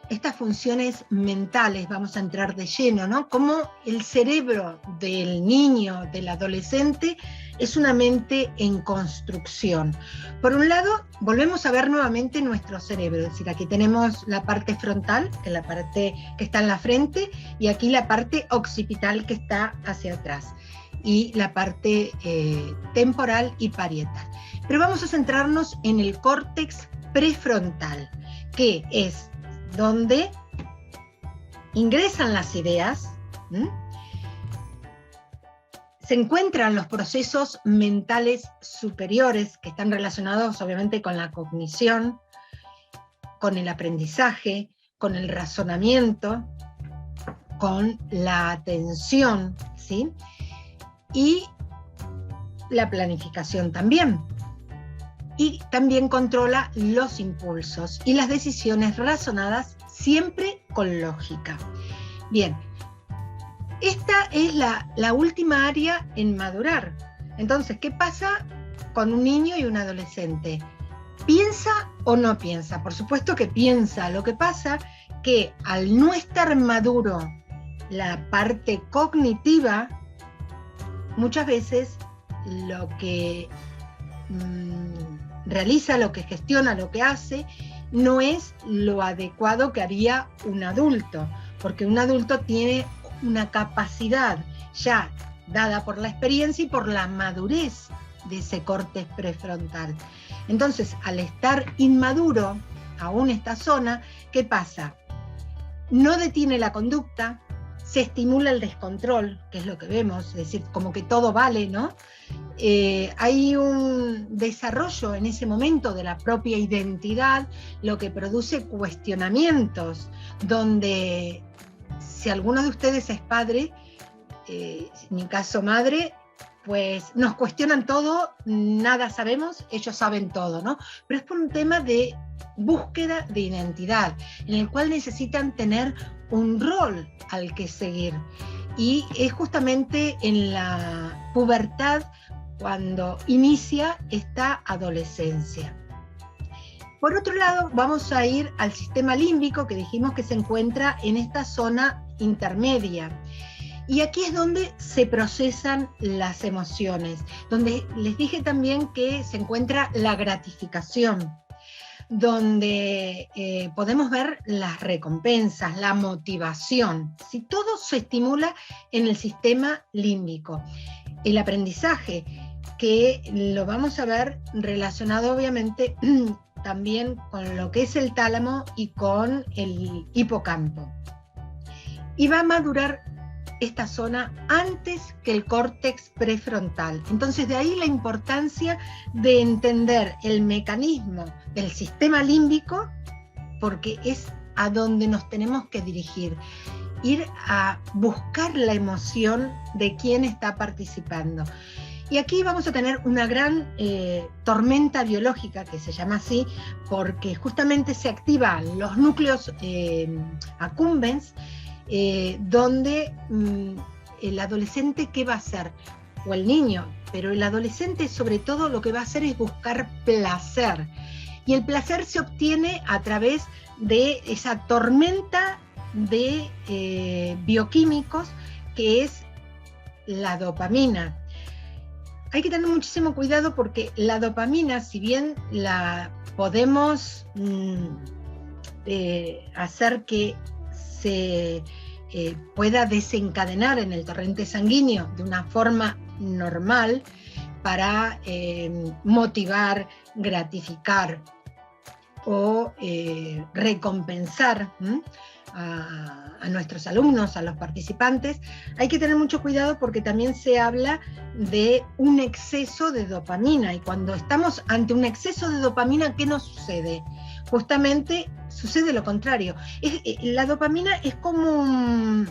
[SPEAKER 1] estas funciones mentales, vamos a entrar de lleno, ¿no? Cómo el cerebro del niño, del adolescente, es una mente en construcción. Por un lado, volvemos a ver nuevamente nuestro cerebro, es decir, aquí tenemos la parte frontal, que es la parte que está en la frente, y aquí la parte occipital que está hacia atrás, y la parte temporal y parietal. Pero vamos a centrarnos en el córtex prefrontal, que es donde ingresan las ideas, se encuentran los procesos mentales superiores que están relacionados obviamente con la cognición, con el aprendizaje, con el razonamiento, con la atención, ¿sí? Y la planificación también. Y también controla los impulsos y las decisiones razonadas siempre con lógica. Bien, esta es la última área en madurar. Entonces, ¿qué pasa con un niño y un adolescente? ¿Piensa o no piensa? Por supuesto que piensa. Lo que pasa que al no estar maduro la parte cognitiva, muchas veces lo que realiza, lo que gestiona, lo que hace, no es lo adecuado que haría un adulto. porque un adulto tiene una capacidad ya dada por la experiencia y por la madurez de ese córtex prefrontal. Entonces, al estar inmaduro aún esta zona, ¿qué pasa? No detiene la conducta, se estimula el descontrol, que es lo que vemos, es decir, como que todo vale, ¿no? Hay un desarrollo en ese momento de la propia identidad, lo que produce cuestionamientos, donde si alguno de ustedes es padre, en mi caso madre, pues nos cuestionan todo, nada sabemos, ellos saben todo, ¿no? Pero es por un tema de búsqueda de identidad, en el cual necesitan tener un rol al que seguir. Y es justamente en la pubertad cuando inicia esta adolescencia. Por otro lado, vamos a ir al sistema límbico, que dijimos que se encuentra en esta zona intermedia. Y aquí es donde se procesan las emociones, donde les dije también que se encuentra la gratificación, donde podemos ver las recompensas, la motivación. Si todo se estimula en el sistema límbico. El aprendizaje, que lo vamos a ver relacionado obviamente también con lo que es el tálamo y con el hipocampo. Y va a madurar esta zona antes que el córtex prefrontal. Entonces de ahí la importancia de entender el mecanismo del sistema límbico, porque es a donde nos tenemos que dirigir, ir a buscar la emoción de quien está participando. Y aquí vamos a tener una gran tormenta biológica, que se llama así, porque justamente se activan los núcleos accumbens, donde el adolescente, ¿qué va a hacer? O el niño, pero el adolescente sobre todo lo que va a hacer es buscar placer. Y el placer se obtiene a través de esa tormenta de bioquímicos que es la dopamina. Hay que tener muchísimo cuidado porque la dopamina, si bien la podemos hacer que se pueda desencadenar en el torrente sanguíneo de una forma normal para motivar, gratificar o recompensar a nuestros alumnos, a los participantes, hay que tener mucho cuidado porque también se habla de un exceso de dopamina, y cuando estamos ante un exceso de dopamina, ¿qué nos sucede? Justamente sucede lo contrario. La dopamina es como no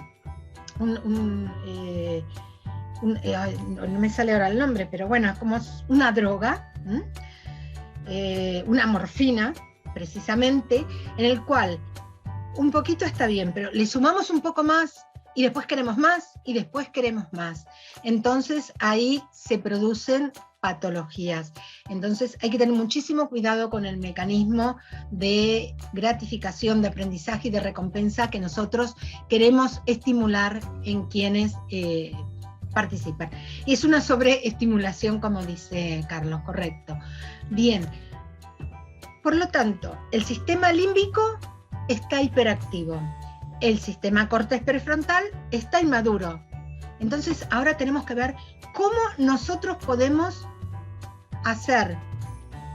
[SPEAKER 1] me sale ahora el nombre, pero bueno, es como una droga, una morfina, precisamente, en el cual un poquito está bien, pero le sumamos un poco más y después queremos más y después queremos más. Entonces ahí se producen patologías. Entonces hay que tener muchísimo cuidado con el mecanismo de gratificación, de aprendizaje y de recompensa que nosotros queremos estimular en quienes participan. Y es una sobreestimulación, como dice Carlos, correcto. Bien. Por lo tanto, el sistema límbico está hiperactivo. El sistema córtex prefrontal está inmaduro. Entonces ahora tenemos que ver cómo nosotros podemos hacer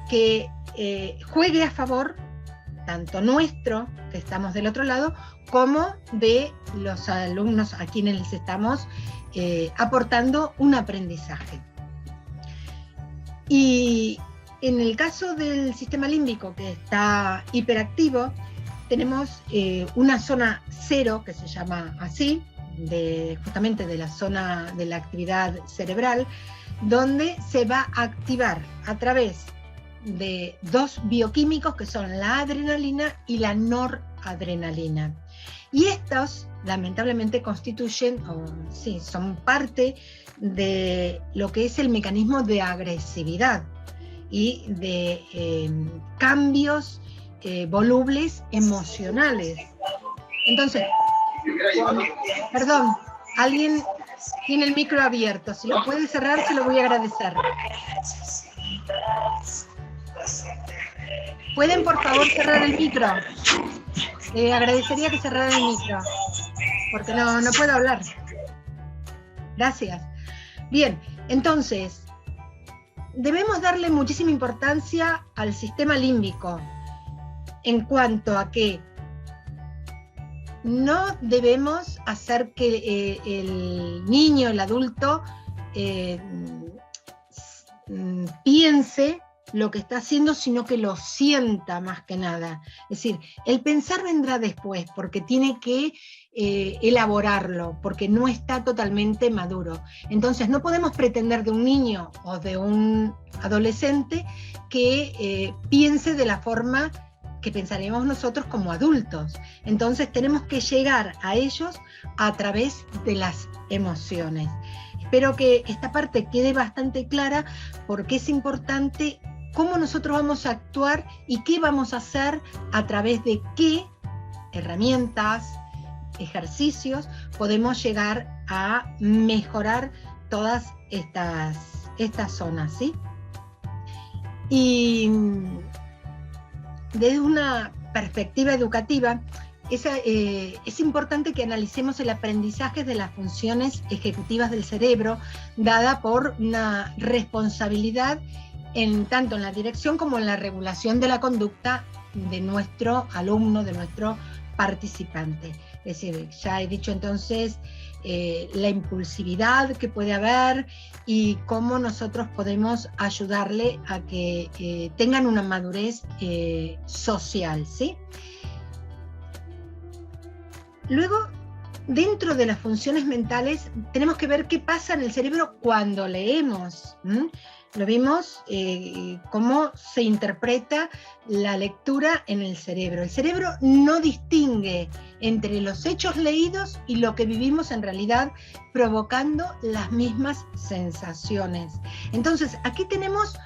[SPEAKER 1] que juegue a favor tanto nuestro, que estamos del otro lado, como de los alumnos a quienes les estamos aportando un aprendizaje. Y en el caso del sistema límbico que está hiperactivo, tenemos una zona cero, que se llama así, justamente de la zona de la actividad cerebral, donde se va a activar a través de dos bioquímicos que son la adrenalina y la noradrenalina. Y estos, lamentablemente, son parte de lo que es el mecanismo de agresividad y de cambios volubles emocionales. Entonces, perdón, alguien tiene el micro abierto, si lo puede cerrar se lo voy a agradecer. ¿Pueden por favor cerrar el micro? Agradecería que cerraran el micro. porque no puedo hablar. Gracias. Bien, entonces, debemos darle muchísima importancia al sistema límbico en cuanto a que no debemos hacer que el niño, el adulto, piense lo que está haciendo, sino que lo sienta más que nada. Es decir, el pensar vendrá después, porque tiene que elaborarlo, porque no está totalmente maduro. Entonces no podemos pretender de un niño o de un adolescente que piense de la forma que pensaremos nosotros como adultos. Entonces tenemos que llegar a ellos a través de las emociones. Espero que esta parte quede bastante clara, porque es importante cómo nosotros vamos a actuar y qué vamos a hacer, a través de qué herramientas, ejercicios podemos llegar a mejorar todas estas zonas, ¿sí? Y desde una perspectiva educativa, es importante que analicemos el aprendizaje de las funciones ejecutivas del cerebro, dada por una responsabilidad tanto en la dirección como en la regulación de la conducta de nuestro alumno, de nuestro participante. Es decir, ya he dicho entonces la impulsividad que puede haber y cómo nosotros podemos ayudarle a que tengan una madurez social, ¿sí? Luego, dentro de las funciones mentales, tenemos que ver qué pasa en el cerebro cuando leemos. Lo vimos, cómo se interpreta la lectura en el cerebro. El cerebro no distingue entre los hechos leídos y lo que vivimos en realidad, provocando las mismas sensaciones. Entonces, aquí tenemos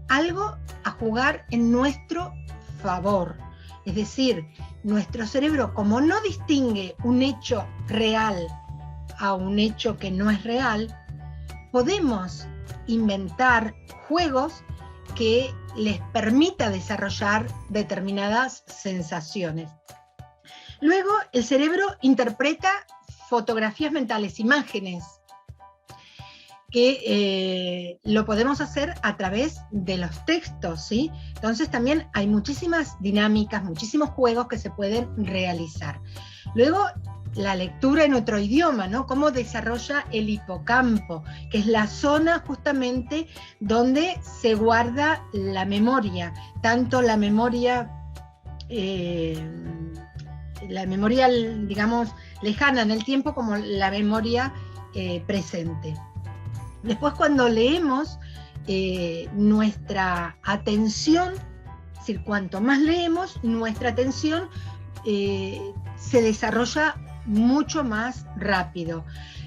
[SPEAKER 1] algo a jugar en nuestro favor. Es decir, nuestro cerebro, como no distingue un hecho real a un hecho que no es real, podemos inventar juegos que les permita desarrollar determinadas sensaciones. Luego, el cerebro interpreta fotografías mentales, imágenes, que lo podemos hacer a través de los textos, ¿sí? Entonces también hay muchísimas dinámicas, muchísimos juegos que se pueden realizar. Luego, la lectura en otro idioma, ¿no? Cómo desarrolla el hipocampo, que es la zona justamente donde se guarda la memoria, tanto la memoria, digamos, lejana en el tiempo, como la memoria presente. Después, cuando leemos, nuestra atención, es decir, cuanto más leemos, nuestra atención se desarrolla mucho más rápido.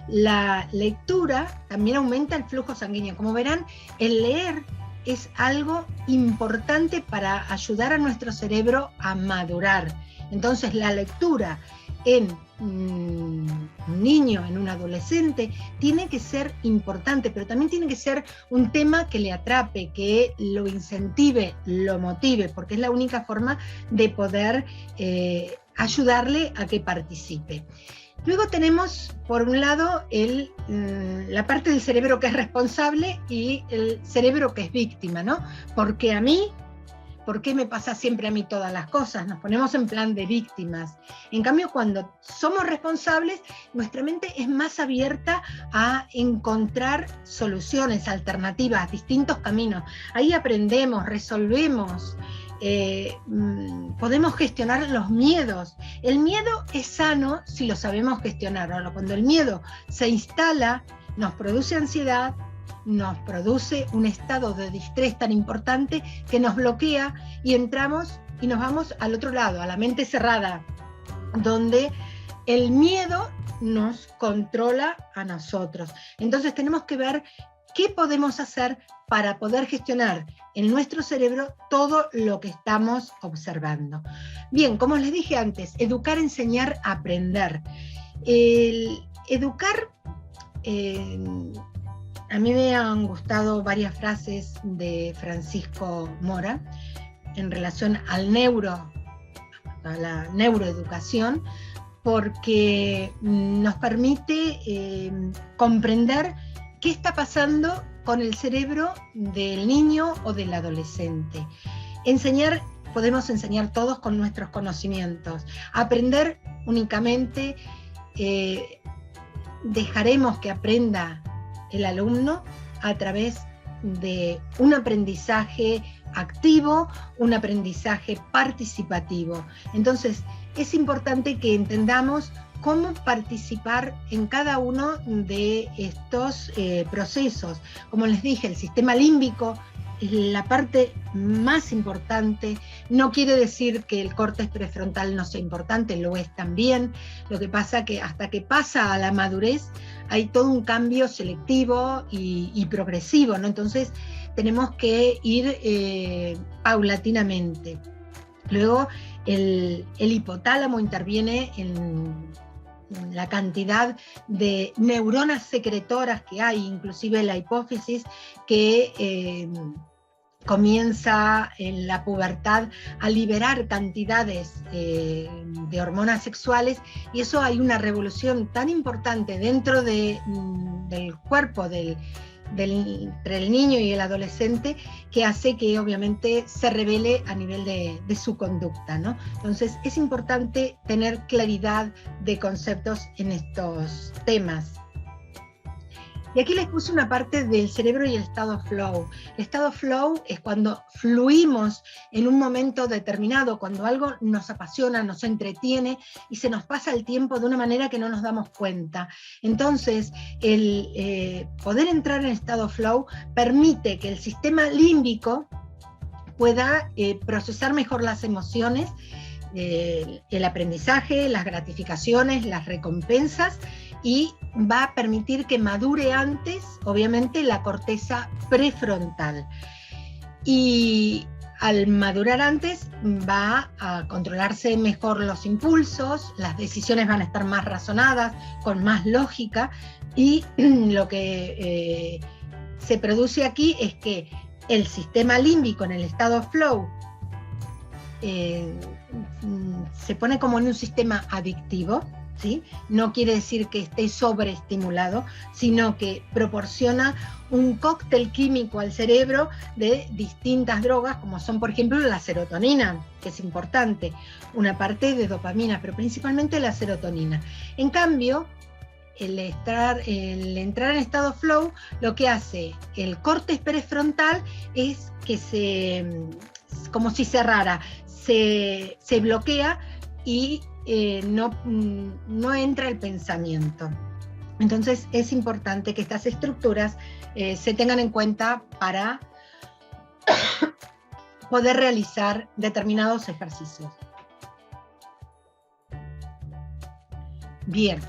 [SPEAKER 1] La lectura también aumenta el flujo sanguíneo. Como verán, el leer es algo importante para ayudar a nuestro cerebro a madurar. Entonces, la lectura en un niño, en un adolescente, tiene que ser importante, pero también tiene que ser un tema que le atrape, que lo incentive, lo motive, porque es la única forma de poder ayudarle a que participe. Luego tenemos, por un lado, la parte del cerebro que es responsable y el cerebro que es víctima, ¿no? Porque a mí, ¿por qué me pasa siempre a mí todas las cosas? Nos ponemos en plan de víctimas. En cambio, cuando somos responsables, nuestra mente es más abierta a encontrar soluciones, alternativas, distintos caminos. Ahí aprendemos, resolvemos, podemos gestionar los miedos. El miedo es sano si lo sabemos gestionar. Ahora, cuando el miedo se instala, nos produce ansiedad, nos produce un estado de distrés tan importante que nos bloquea y entramos y nos vamos al otro lado, a la mente cerrada, donde el miedo nos controla a nosotros. Entonces tenemos que ver qué podemos hacer para poder gestionar en nuestro cerebro todo lo que estamos observando. Bien, como les dije antes, educar, enseñar, aprender. El educar, a mí me han gustado varias frases de Francisco Mora en relación a la neuroeducación, porque nos permite comprender qué está pasando con el cerebro del niño o del adolescente. Podemos enseñar todos con nuestros conocimientos. Aprender únicamente, dejaremos que aprenda el alumno a través de un aprendizaje activo, un aprendizaje participativo. Entonces, es importante que entendamos cómo participar en cada uno de estos procesos. Como les dije, el sistema límbico es la parte más importante. No quiere decir que el córtex prefrontal no sea importante, lo es también. Lo que pasa que hasta que pasa a la madurez hay todo un cambio selectivo y progresivo, ¿no? Entonces tenemos que ir paulatinamente. Luego el hipotálamo interviene en la cantidad de neuronas secretoras que hay, inclusive la hipófisis, que comienza en la pubertad a liberar cantidades de hormonas sexuales, y eso hay una revolución tan importante dentro del cuerpo entre el niño y el adolescente, que hace que obviamente se revele a nivel de su conducta, ¿no? Entonces es importante tener claridad de conceptos en estos temas. Y aquí les puse una parte del cerebro y el estado flow. El estado flow es cuando fluimos en un momento determinado, cuando algo nos apasiona, nos entretiene y se nos pasa el tiempo de una manera que no nos damos cuenta. Entonces, el poder entrar en estado flow permite que el sistema límbico pueda procesar mejor las emociones, el aprendizaje, las gratificaciones, las recompensas, y va a permitir que madure antes, obviamente, la corteza prefrontal. Y al madurar antes va a controlarse mejor los impulsos, las decisiones van a estar más razonadas, con más lógica, y lo que se produce aquí es que el sistema límbico en el estado flow se pone como en un sistema adictivo, ¿sí? No quiere decir que esté sobreestimulado, sino que proporciona un cóctel químico al cerebro de distintas drogas, como son, por ejemplo, la serotonina, que es importante, una parte de dopamina, pero principalmente la serotonina. En cambio, el entrar en estado flow, lo que hace el córtex prefrontal es que como si cerrara, se bloquea y no entra el pensamiento. Entonces es importante que estas estructuras se tengan en cuenta para poder realizar determinados ejercicios. Bien.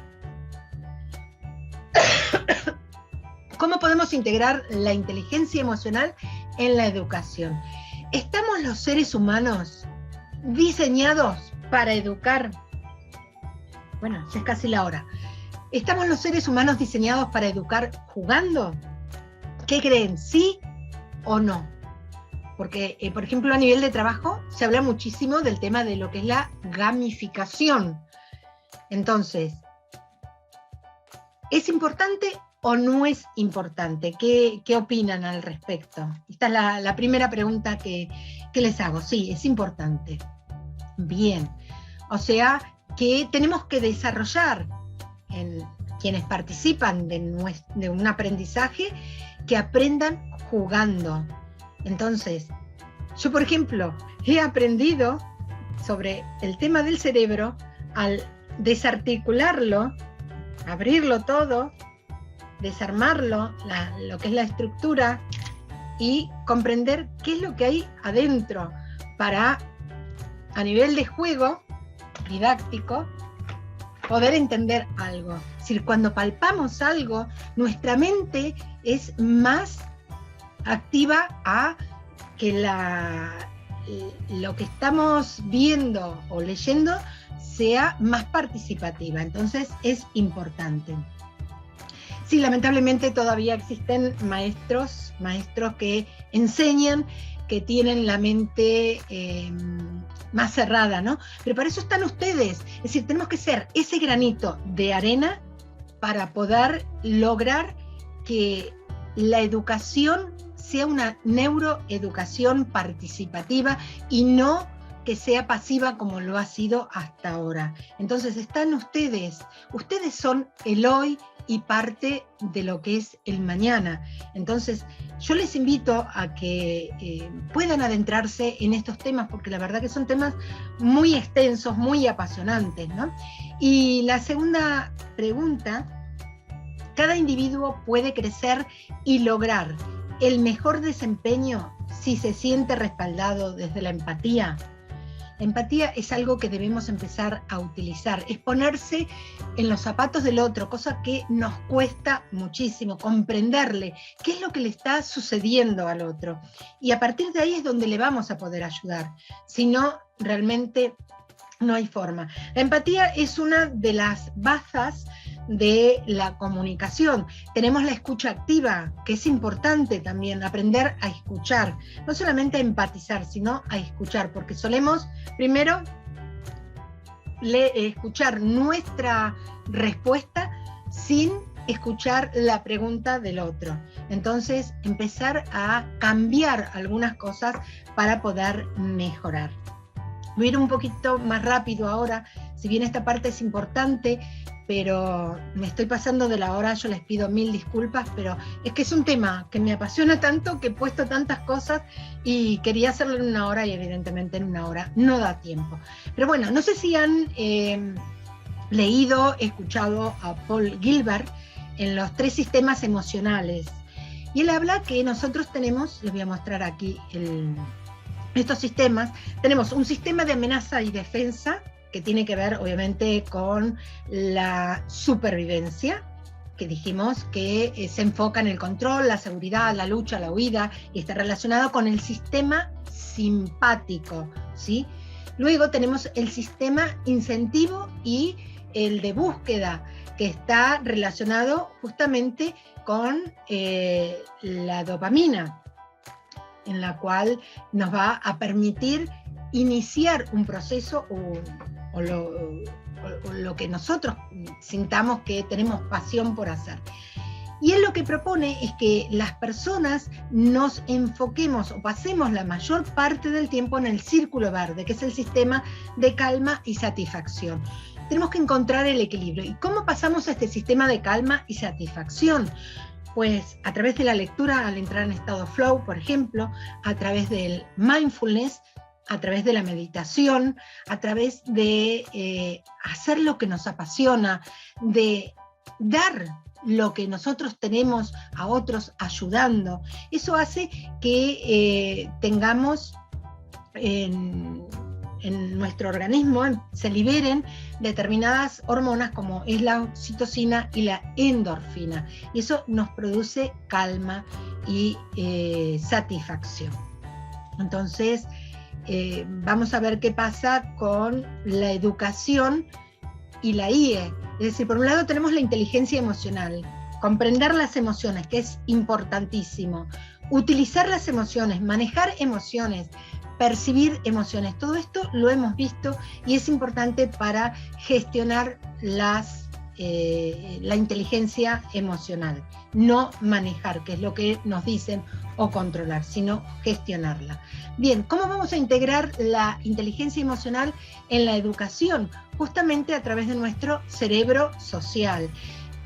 [SPEAKER 1] ¿Cómo podemos integrar la inteligencia emocional en la educación? ¿Estamos los seres humanos diseñados para educar? Bueno, ya es casi la hora. ¿Estamos los seres humanos diseñados para educar jugando? ¿Qué creen? ¿Sí o no? Porque, por ejemplo, a nivel de trabajo se habla muchísimo del tema de lo que es la gamificación. Entonces, ¿es importante o no es importante? ¿Qué opinan al respecto? Esta es la primera pregunta que les hago. Sí, es importante. Bien. O sea, que tenemos que desarrollar en quienes participan de un aprendizaje, que aprendan jugando. Entonces, yo, por ejemplo, he aprendido sobre el tema del cerebro al desarticularlo, abrirlo todo, desarmarlo, lo que es la estructura, y comprender qué es lo que hay adentro para, a nivel de juego didáctico, poder entender algo. Es decir, cuando palpamos algo, nuestra mente es más activa a que lo que estamos viendo o leyendo sea más participativa. Entonces es importante. Sí, lamentablemente todavía existen maestros que enseñan, que tienen la mente más cerrada, ¿no? Pero para eso están ustedes. Es decir, tenemos que ser ese granito de arena para poder lograr que la educación sea una neuroeducación participativa y no que sea pasiva como lo ha sido hasta ahora. Entonces están ustedes son el hoy y parte de lo que es el mañana. Entonces yo les invito a que puedan adentrarse en estos temas, porque la verdad que son temas muy extensos, muy apasionantes, ¿no? Y la segunda pregunta: cada individuo puede crecer y lograr el mejor desempeño si se siente respaldado desde la empatía. La empatía es algo que debemos empezar a utilizar, es ponerse en los zapatos del otro, cosa que nos cuesta muchísimo, comprenderle qué es lo que le está sucediendo al otro. Y a partir de ahí es donde le vamos a poder ayudar, si no, realmente no hay forma. La empatía es una de las bazas de la comunicación. Tenemos la escucha activa, que es importante también, aprender a escuchar, no solamente a empatizar, sino a escuchar, porque solemos primero escuchar nuestra respuesta sin escuchar la pregunta del otro. Entonces, empezar a cambiar algunas cosas para poder mejorar. Voy a ir un poquito más rápido ahora, si bien esta parte es importante, pero me estoy pasando de la hora, yo les pido 1000 disculpas, pero es que es un tema que me apasiona tanto, que he puesto tantas cosas y quería hacerlo en una hora y evidentemente en una hora no da tiempo. Pero bueno, no sé si han leído, escuchado a Paul Gilbert en los 3 sistemas emocionales. Y él habla que nosotros tenemos, les voy a mostrar aquí estos sistemas, tenemos un sistema de amenaza y defensa, que tiene que ver obviamente con la supervivencia, que dijimos que se enfoca en el control, la seguridad, la lucha, la huida, y está relacionado con el sistema simpático, ¿sí? Luego tenemos el sistema incentivo y el de búsqueda, que está relacionado justamente con la dopamina, en la cual nos va a permitir iniciar un proceso o lo que nosotros sintamos que tenemos pasión por hacer. Y él lo que propone es que las personas nos enfoquemos o pasemos la mayor parte del tiempo en el círculo verde, que es el sistema de calma y satisfacción. Tenemos que encontrar el equilibrio. ¿Y cómo pasamos a este sistema de calma y satisfacción? Pues a través de la lectura al entrar en estado flow, por ejemplo, a través del mindfulness, a través de la meditación, a través de hacer lo que nos apasiona, de dar lo que nosotros tenemos a otros ayudando. Eso hace que tengamos en nuestro organismo, se liberen determinadas hormonas como es la oxitocina y la endorfina. Y eso nos produce calma y satisfacción. Entonces, vamos a ver qué pasa con la educación y la IE. Es decir, por un lado tenemos la inteligencia emocional, comprender las emociones, que es importantísimo, utilizar las emociones, manejar emociones, percibir emociones. Todo esto lo hemos visto y es importante para gestionar la inteligencia emocional. No manejar, que es lo que nos dicen, o controlar, sino gestionarla. Bien, ¿cómo vamos a integrar la inteligencia emocional en la educación? Justamente a través de nuestro cerebro social.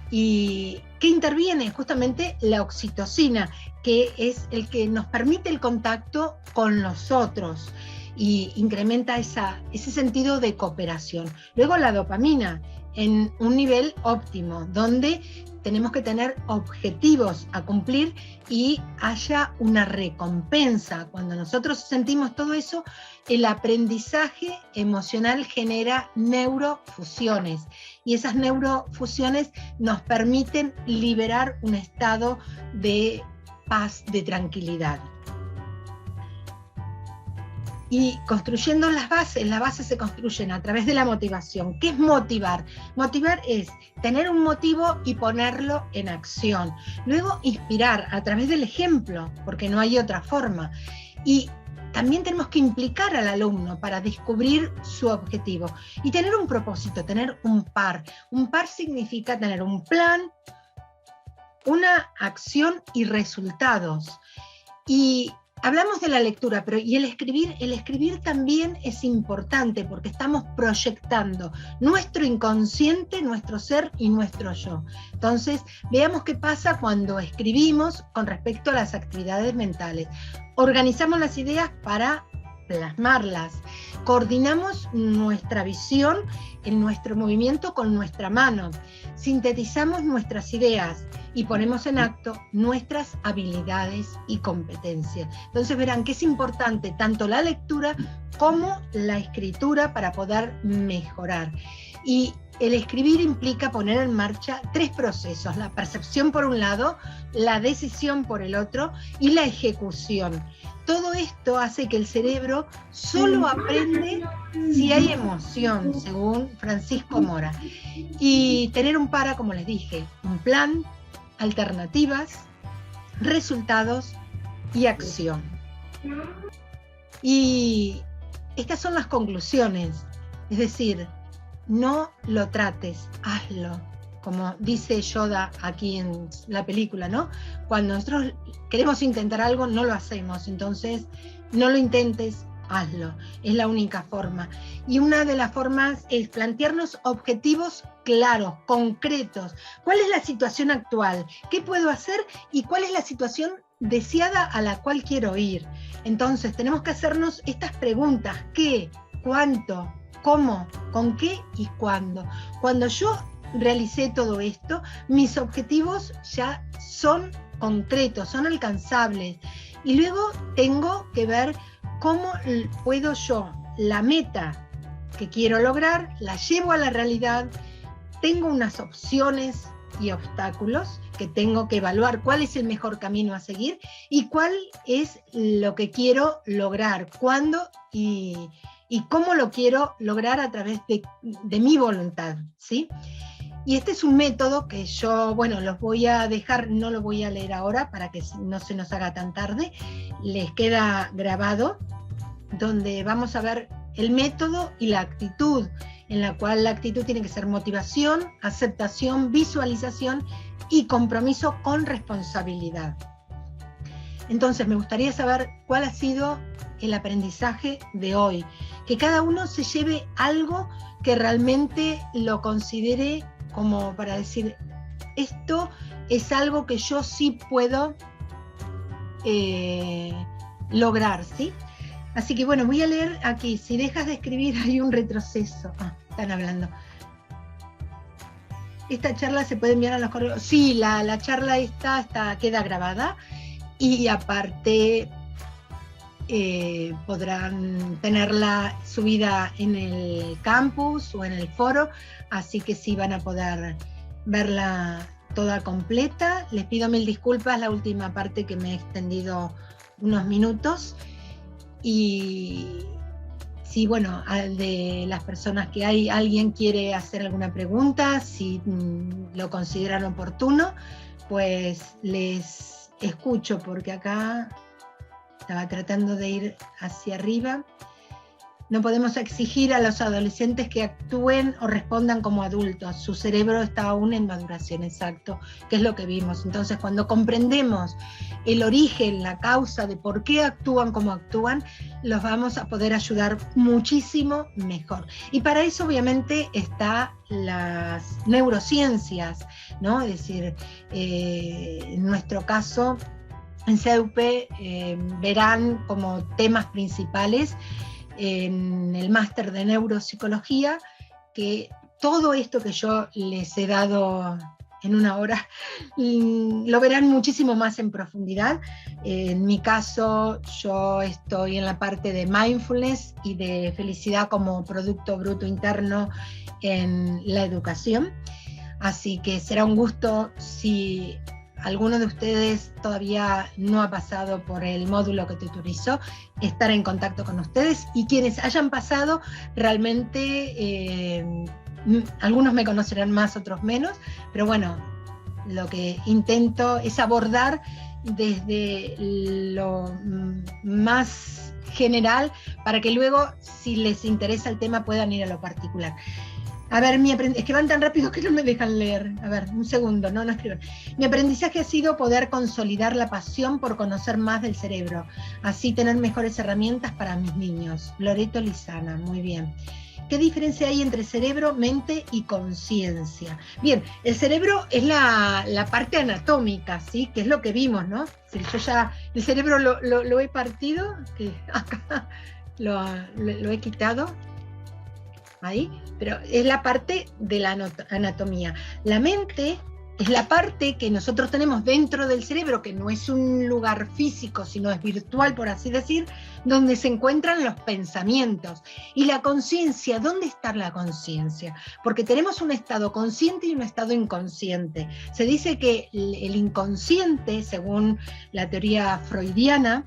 [SPEAKER 1] ¿Y qué interviene? Justamente la oxitocina, que es el que nos permite el contacto con los otros y incrementa ese sentido de cooperación. Luego la dopamina, en un nivel óptimo, donde tenemos que tener objetivos a cumplir y haya una recompensa. Cuando nosotros sentimos todo eso, el aprendizaje emocional genera neurofusiones y esas neurofusiones nos permiten liberar un estado de paz, de tranquilidad. Y construyendo las bases se construyen a través de la motivación. ¿Qué es motivar? Motivar es tener un motivo y ponerlo en acción. Luego inspirar a través del ejemplo, porque no hay otra forma. Y también tenemos que implicar al alumno para descubrir su objetivo y tener un propósito, tener un par. Un par significa tener un plan, una acción y resultados. Y hablamos de la lectura, pero y el escribir también es importante porque estamos proyectando nuestro inconsciente, nuestro ser y nuestro yo. Entonces, veamos qué pasa cuando escribimos con respecto a las actividades mentales. Organizamos las ideas para plasmarlas. Coordinamos nuestra visión en nuestro movimiento con nuestra mano. Sintetizamos nuestras ideas y ponemos en acto nuestras habilidades y competencias. Entonces verán que es importante tanto la lectura como la escritura para poder mejorar. Y el escribir implica poner en marcha 3 procesos: la percepción por un lado, la decisión por el otro y la ejecución. Todo esto hace que el cerebro solo aprende si hay emoción, según Francisco Mora. Y tener un para, como les dije, un plan, alternativas, resultados y acción. Y estas son las conclusiones, es decir, no lo trates, hazlo. Como dice Yoda aquí en la película, ¿no? Cuando nosotros queremos intentar algo, no lo hacemos. Entonces, no lo intentes, hazlo. Es la única forma. Y una de las formas es plantearnos objetivos claros, concretos. ¿Cuál es la situación actual? ¿Qué puedo hacer? ¿Y cuál es la situación deseada a la cual quiero ir? Entonces, tenemos que hacernos estas preguntas. ¿Qué? ¿Cuánto? ¿Cómo? ¿Con qué? ¿Y cuándo? Cuando yo realicé todo esto, mis objetivos ya son concretos, son alcanzables. Y luego tengo que ver cómo puedo yo, la meta que quiero lograr, la llevo a la realidad. Tengo unas opciones y obstáculos que tengo que evaluar cuál es el mejor camino a seguir y cuál es lo que quiero lograr, cuándo y cómo lo quiero lograr a través de mi voluntad, ¿sí? Y este es un método que yo, bueno, los voy a dejar, no lo voy a leer ahora para que no se nos haga tan tarde, les queda grabado, donde vamos a ver el método y la actitud, en la cual la actitud tiene que ser motivación, aceptación, visualización y compromiso con responsabilidad. Entonces, me gustaría saber cuál ha sido el aprendizaje de hoy, que cada uno se lleve algo que realmente lo considere como para decir, esto es algo que yo sí puedo lograr, ¿sí? Así que bueno, voy a leer aquí, si dejas de escribir hay un retroceso. Están hablando. Esta charla se puede enviar a los correos. Sí, la charla queda grabada y aparte podrán tenerla subida en el campus o en el foro, así que sí van a poder verla toda completa. Les pido 1000 disculpas, la última parte que me he extendido unos minutos. Y si, bueno, de las personas que hay, alguien quiere hacer alguna pregunta, si lo consideran oportuno, pues les escucho, porque acá estaba tratando de ir hacia arriba. No podemos exigir a los adolescentes que actúen o respondan como adultos. Su cerebro está aún en maduración, exacto, que es lo que vimos. Entonces, cuando comprendemos el origen, la causa de por qué actúan como actúan, los vamos a poder ayudar muchísimo mejor. Y para eso, obviamente, están las neurociencias, ¿no? Es decir, en nuestro caso, en CEUP verán como temas principales en el máster de neuropsicología, que todo esto que yo les he dado en una hora, lo verán muchísimo más en profundidad. En mi caso, yo estoy en la parte de mindfulness y de felicidad como Producto Bruto Interno en la educación. Así que será un gusto si alguno de ustedes todavía no ha pasado por el módulo que tutorizó, estar en contacto con ustedes, y quienes hayan pasado, realmente algunos me conocerán más, otros menos, pero bueno, lo que intento es abordar desde lo más general para que luego, si les interesa el tema, puedan ir a lo particular. A ver, es que van tan rápido que no me dejan leer. A ver, un segundo, no escriban. Mi aprendizaje ha sido poder consolidar la pasión por conocer más del cerebro, así tener mejores herramientas para mis niños. Loreto Lizana, muy bien. ¿Qué diferencia hay entre cerebro, mente y conciencia? Bien, el cerebro es la parte anatómica, ¿sí? Que es lo que vimos, ¿no? Si yo ya el cerebro lo he partido, que acá lo he quitado. Ahí, pero es la parte de la anatomía. La mente es la parte que nosotros tenemos dentro del cerebro, que no es un lugar físico, sino es virtual, por así decir, donde se encuentran los pensamientos. Y la conciencia, ¿dónde está la conciencia? Porque tenemos un estado consciente y un estado inconsciente. Se dice que el inconsciente, según la teoría freudiana,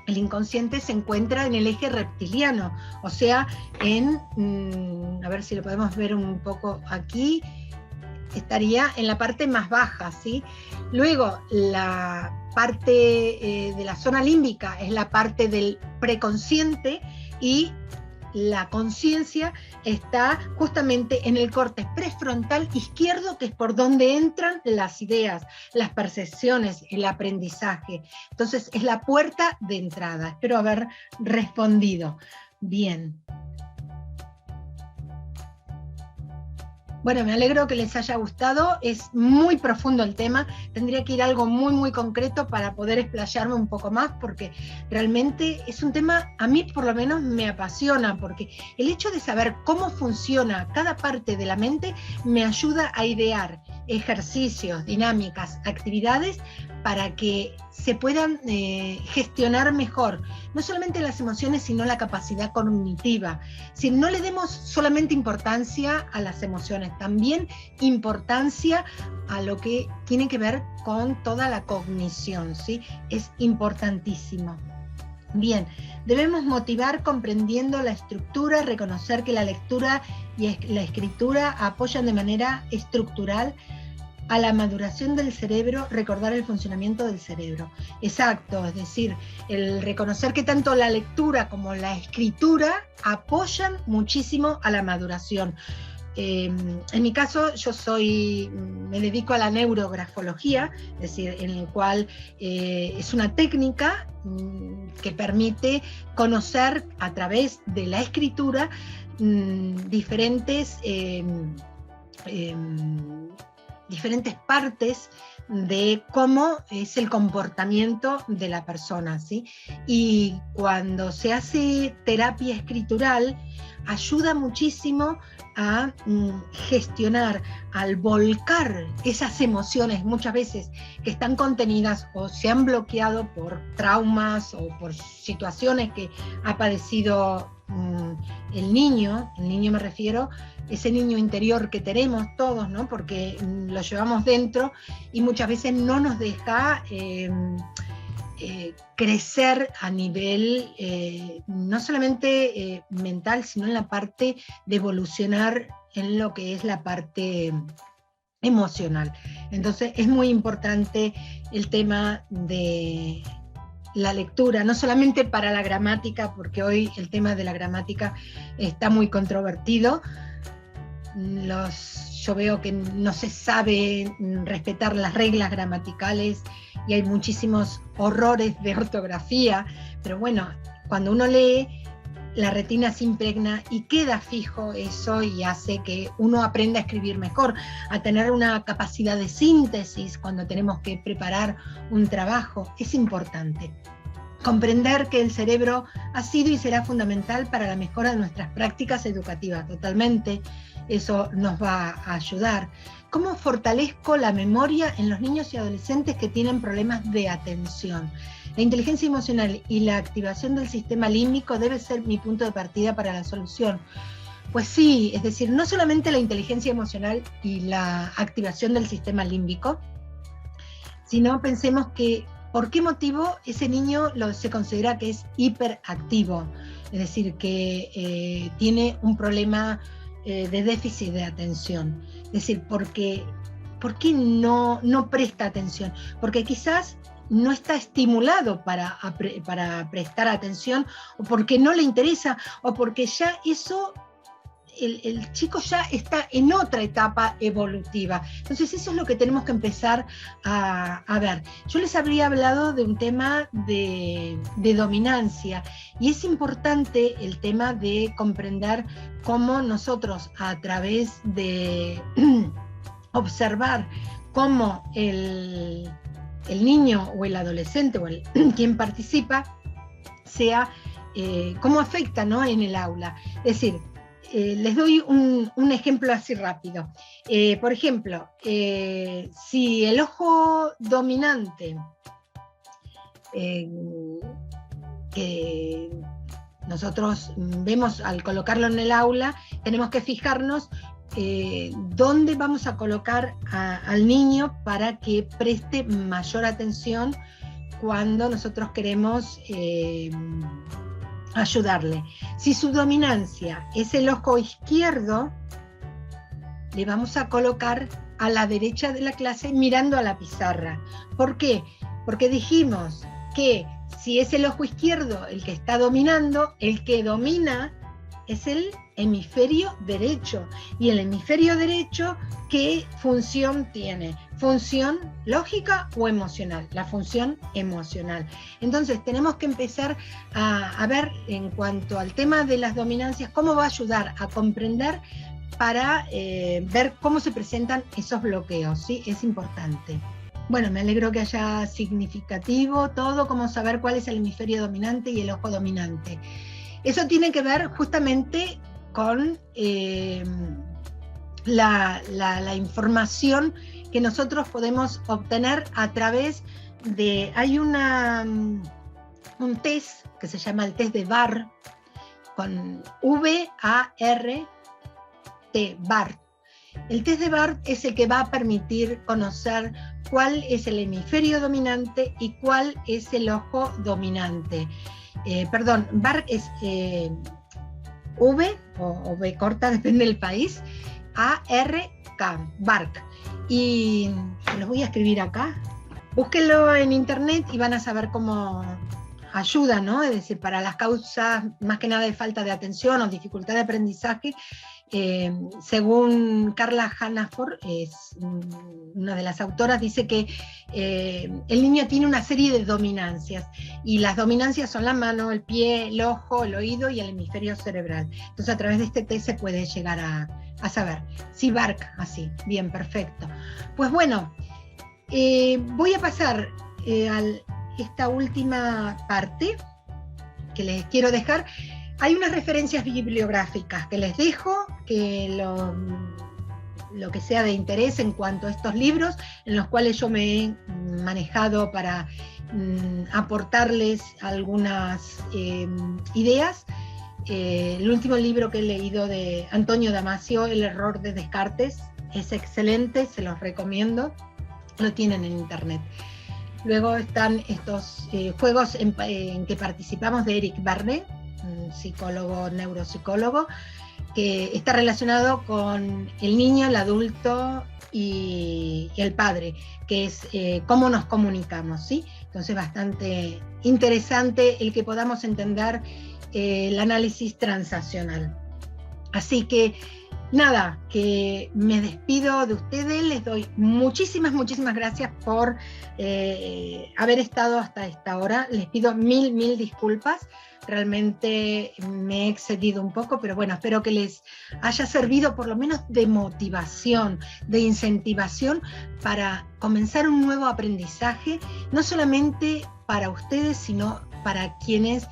[SPEAKER 1] el inconsciente se encuentra en el eje reptiliano, o sea, a ver si lo podemos ver un poco aquí, estaría en la parte más baja, ¿sí? Luego, la parte de la zona límbica es la parte del preconsciente y la conciencia está justamente en el córtex prefrontal izquierdo, que es por donde entran las ideas, las percepciones, el aprendizaje. Entonces es la puerta de entrada. Espero haber respondido bien. Bueno, me alegro que les haya gustado, es muy profundo el tema, tendría que ir a algo muy muy concreto para poder explayarme un poco más, porque realmente es un tema, a mí por lo menos me apasiona, porque el hecho de saber cómo funciona cada parte de la mente me ayuda a idear ejercicios, dinámicas, actividades para que se puedan gestionar mejor, no solamente las emociones, sino la capacidad cognitiva. Si no le demos solamente importancia a las emociones, también importancia a lo que tiene que ver con toda la cognición, ¿sí? Es importantísimo. Bien, debemos motivar comprendiendo la estructura, reconocer que la lectura y la escritura apoyan de manera estructural a la maduración del cerebro, recordar el funcionamiento del cerebro. Exacto, es decir, el reconocer que tanto la lectura como la escritura apoyan muchísimo a la maduración. En mi caso, me dedico a la neurografología, es decir, en el cual es una técnica que permite conocer a través de la escritura diferentes partes de cómo es el comportamiento de la persona, ¿sí? Y cuando se hace terapia escritural, ayuda muchísimo a gestionar, al volcar esas emociones muchas veces que están contenidas o se han bloqueado por traumas o por situaciones que ha padecido el niño me refiero, ese niño interior que tenemos todos, ¿no? Porque lo llevamos dentro y muchas veces no nos deja crecer a nivel no solamente mental, sino en la parte de evolucionar en lo que es la parte emocional. Entonces es muy importante el tema de la lectura, no solamente para la gramática, porque hoy el tema de la gramática está muy controvertido. Yo veo que no se sabe respetar las reglas gramaticales y hay muchísimos horrores de ortografía, pero bueno, cuando uno lee, la retina se impregna y queda fijo eso y hace que uno aprenda a escribir mejor, a tener una capacidad de síntesis cuando tenemos que preparar un trabajo. Es importante comprender que el cerebro ha sido y será fundamental para la mejora de nuestras prácticas educativas, totalmente. Eso nos va a ayudar. ¿Cómo fortalezco la memoria en los niños y adolescentes que tienen problemas de atención? La inteligencia emocional y la activación del sistema límbico debe ser mi punto de partida para la solución. Pues sí, es decir, no solamente la inteligencia emocional y la activación del sistema límbico, sino pensemos que ¿por qué motivo ese niño se considera que es hiperactivo? Es decir, que tiene un problema de déficit de atención. Es decir, ¿por qué no presta atención? Porque quizás no está estimulado para prestar atención, o porque no le interesa, o porque ya eso, el chico ya está en otra etapa evolutiva. Entonces eso es lo que tenemos que empezar a ver. Yo les habría hablado de un tema de dominancia, y es importante el tema de comprender cómo nosotros, a través de observar cómo el niño o el adolescente o quien participa, cómo afecta, ¿no?, en el aula. Es decir, les doy un ejemplo así rápido. Por ejemplo, si el ojo dominante que nosotros vemos al colocarlo en el aula, tenemos que fijarnos dónde vamos a colocar al niño para que preste mayor atención cuando nosotros queremos ayudarle. Si su dominancia es el ojo izquierdo, le vamos a colocar a la derecha de la clase mirando a la pizarra. ¿Por qué? Porque dijimos que si es el ojo izquierdo el que está dominando, el que domina es el hemisferio derecho. Y el hemisferio derecho, ¿qué función tiene? ¿Función lógica o emocional? La función emocional. Entonces tenemos que empezar a ver, en cuanto al tema de las dominancias, cómo va a ayudar a comprender para ver cómo se presentan esos bloqueos, ¿sí? Es importante. Bueno, me alegro que haya significativo todo, cómo saber cuál es el hemisferio dominante y el ojo dominante. Eso tiene que ver justamente con la información que nosotros podemos obtener a través de... Hay un test que se llama el test de VAR, con V-A-R-T, VAR. El test de VAR es el que va a permitir conocer cuál es el hemisferio dominante y cuál es el ojo dominante. VAR es V, o V corta, depende del país, A-R-K, VARC. Y los voy a escribir acá. Búsquenlo en internet y van a saber cómo ayuda, ¿no? Es decir, para las causas más que nada de falta de atención o dificultad de aprendizaje, según Carla Hannaford, es una de las autoras, dice que el niño tiene una serie de dominancias, y las dominancias son la mano, el pie, el ojo, el oído y el hemisferio cerebral. Entonces a través de este test se puede llegar a saber. Sí, VARC, así, bien, perfecto. Pues bueno, voy a pasar a esta última parte que les quiero dejar. Hay unas referencias bibliográficas que les dejo, que lo que sea de interés en cuanto a estos libros, en los cuales yo me he manejado para aportarles algunas ideas. El último libro que he leído de Antonio Damasio, El error de Descartes, es excelente, se los recomiendo, lo tienen en internet. Luego están estos juegos en que participamos de Eric Barnet, un psicólogo, neuropsicólogo, que está relacionado con el niño, el adulto y el padre, que es cómo nos comunicamos, ¿sí? Entonces bastante interesante el que podamos entender el análisis transaccional. Así que nada, que me despido de ustedes, les doy muchísimas gracias por haber estado hasta esta hora, les pido mil disculpas, realmente me he excedido un poco, pero bueno, espero que les haya servido por lo menos de motivación, de incentivación para comenzar un nuevo aprendizaje, no solamente para ustedes, sino para quienes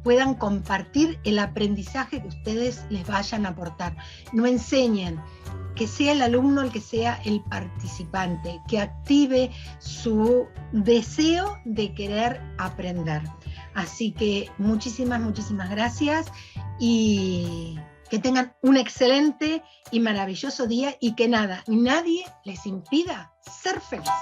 [SPEAKER 1] puedan compartir el aprendizaje que ustedes les vayan a aportar. No enseñen, que sea el alumno el que sea el participante, que active su deseo de querer aprender. Así que muchísimas gracias y que tengan un excelente y maravilloso día y que nadie les impida ser felices.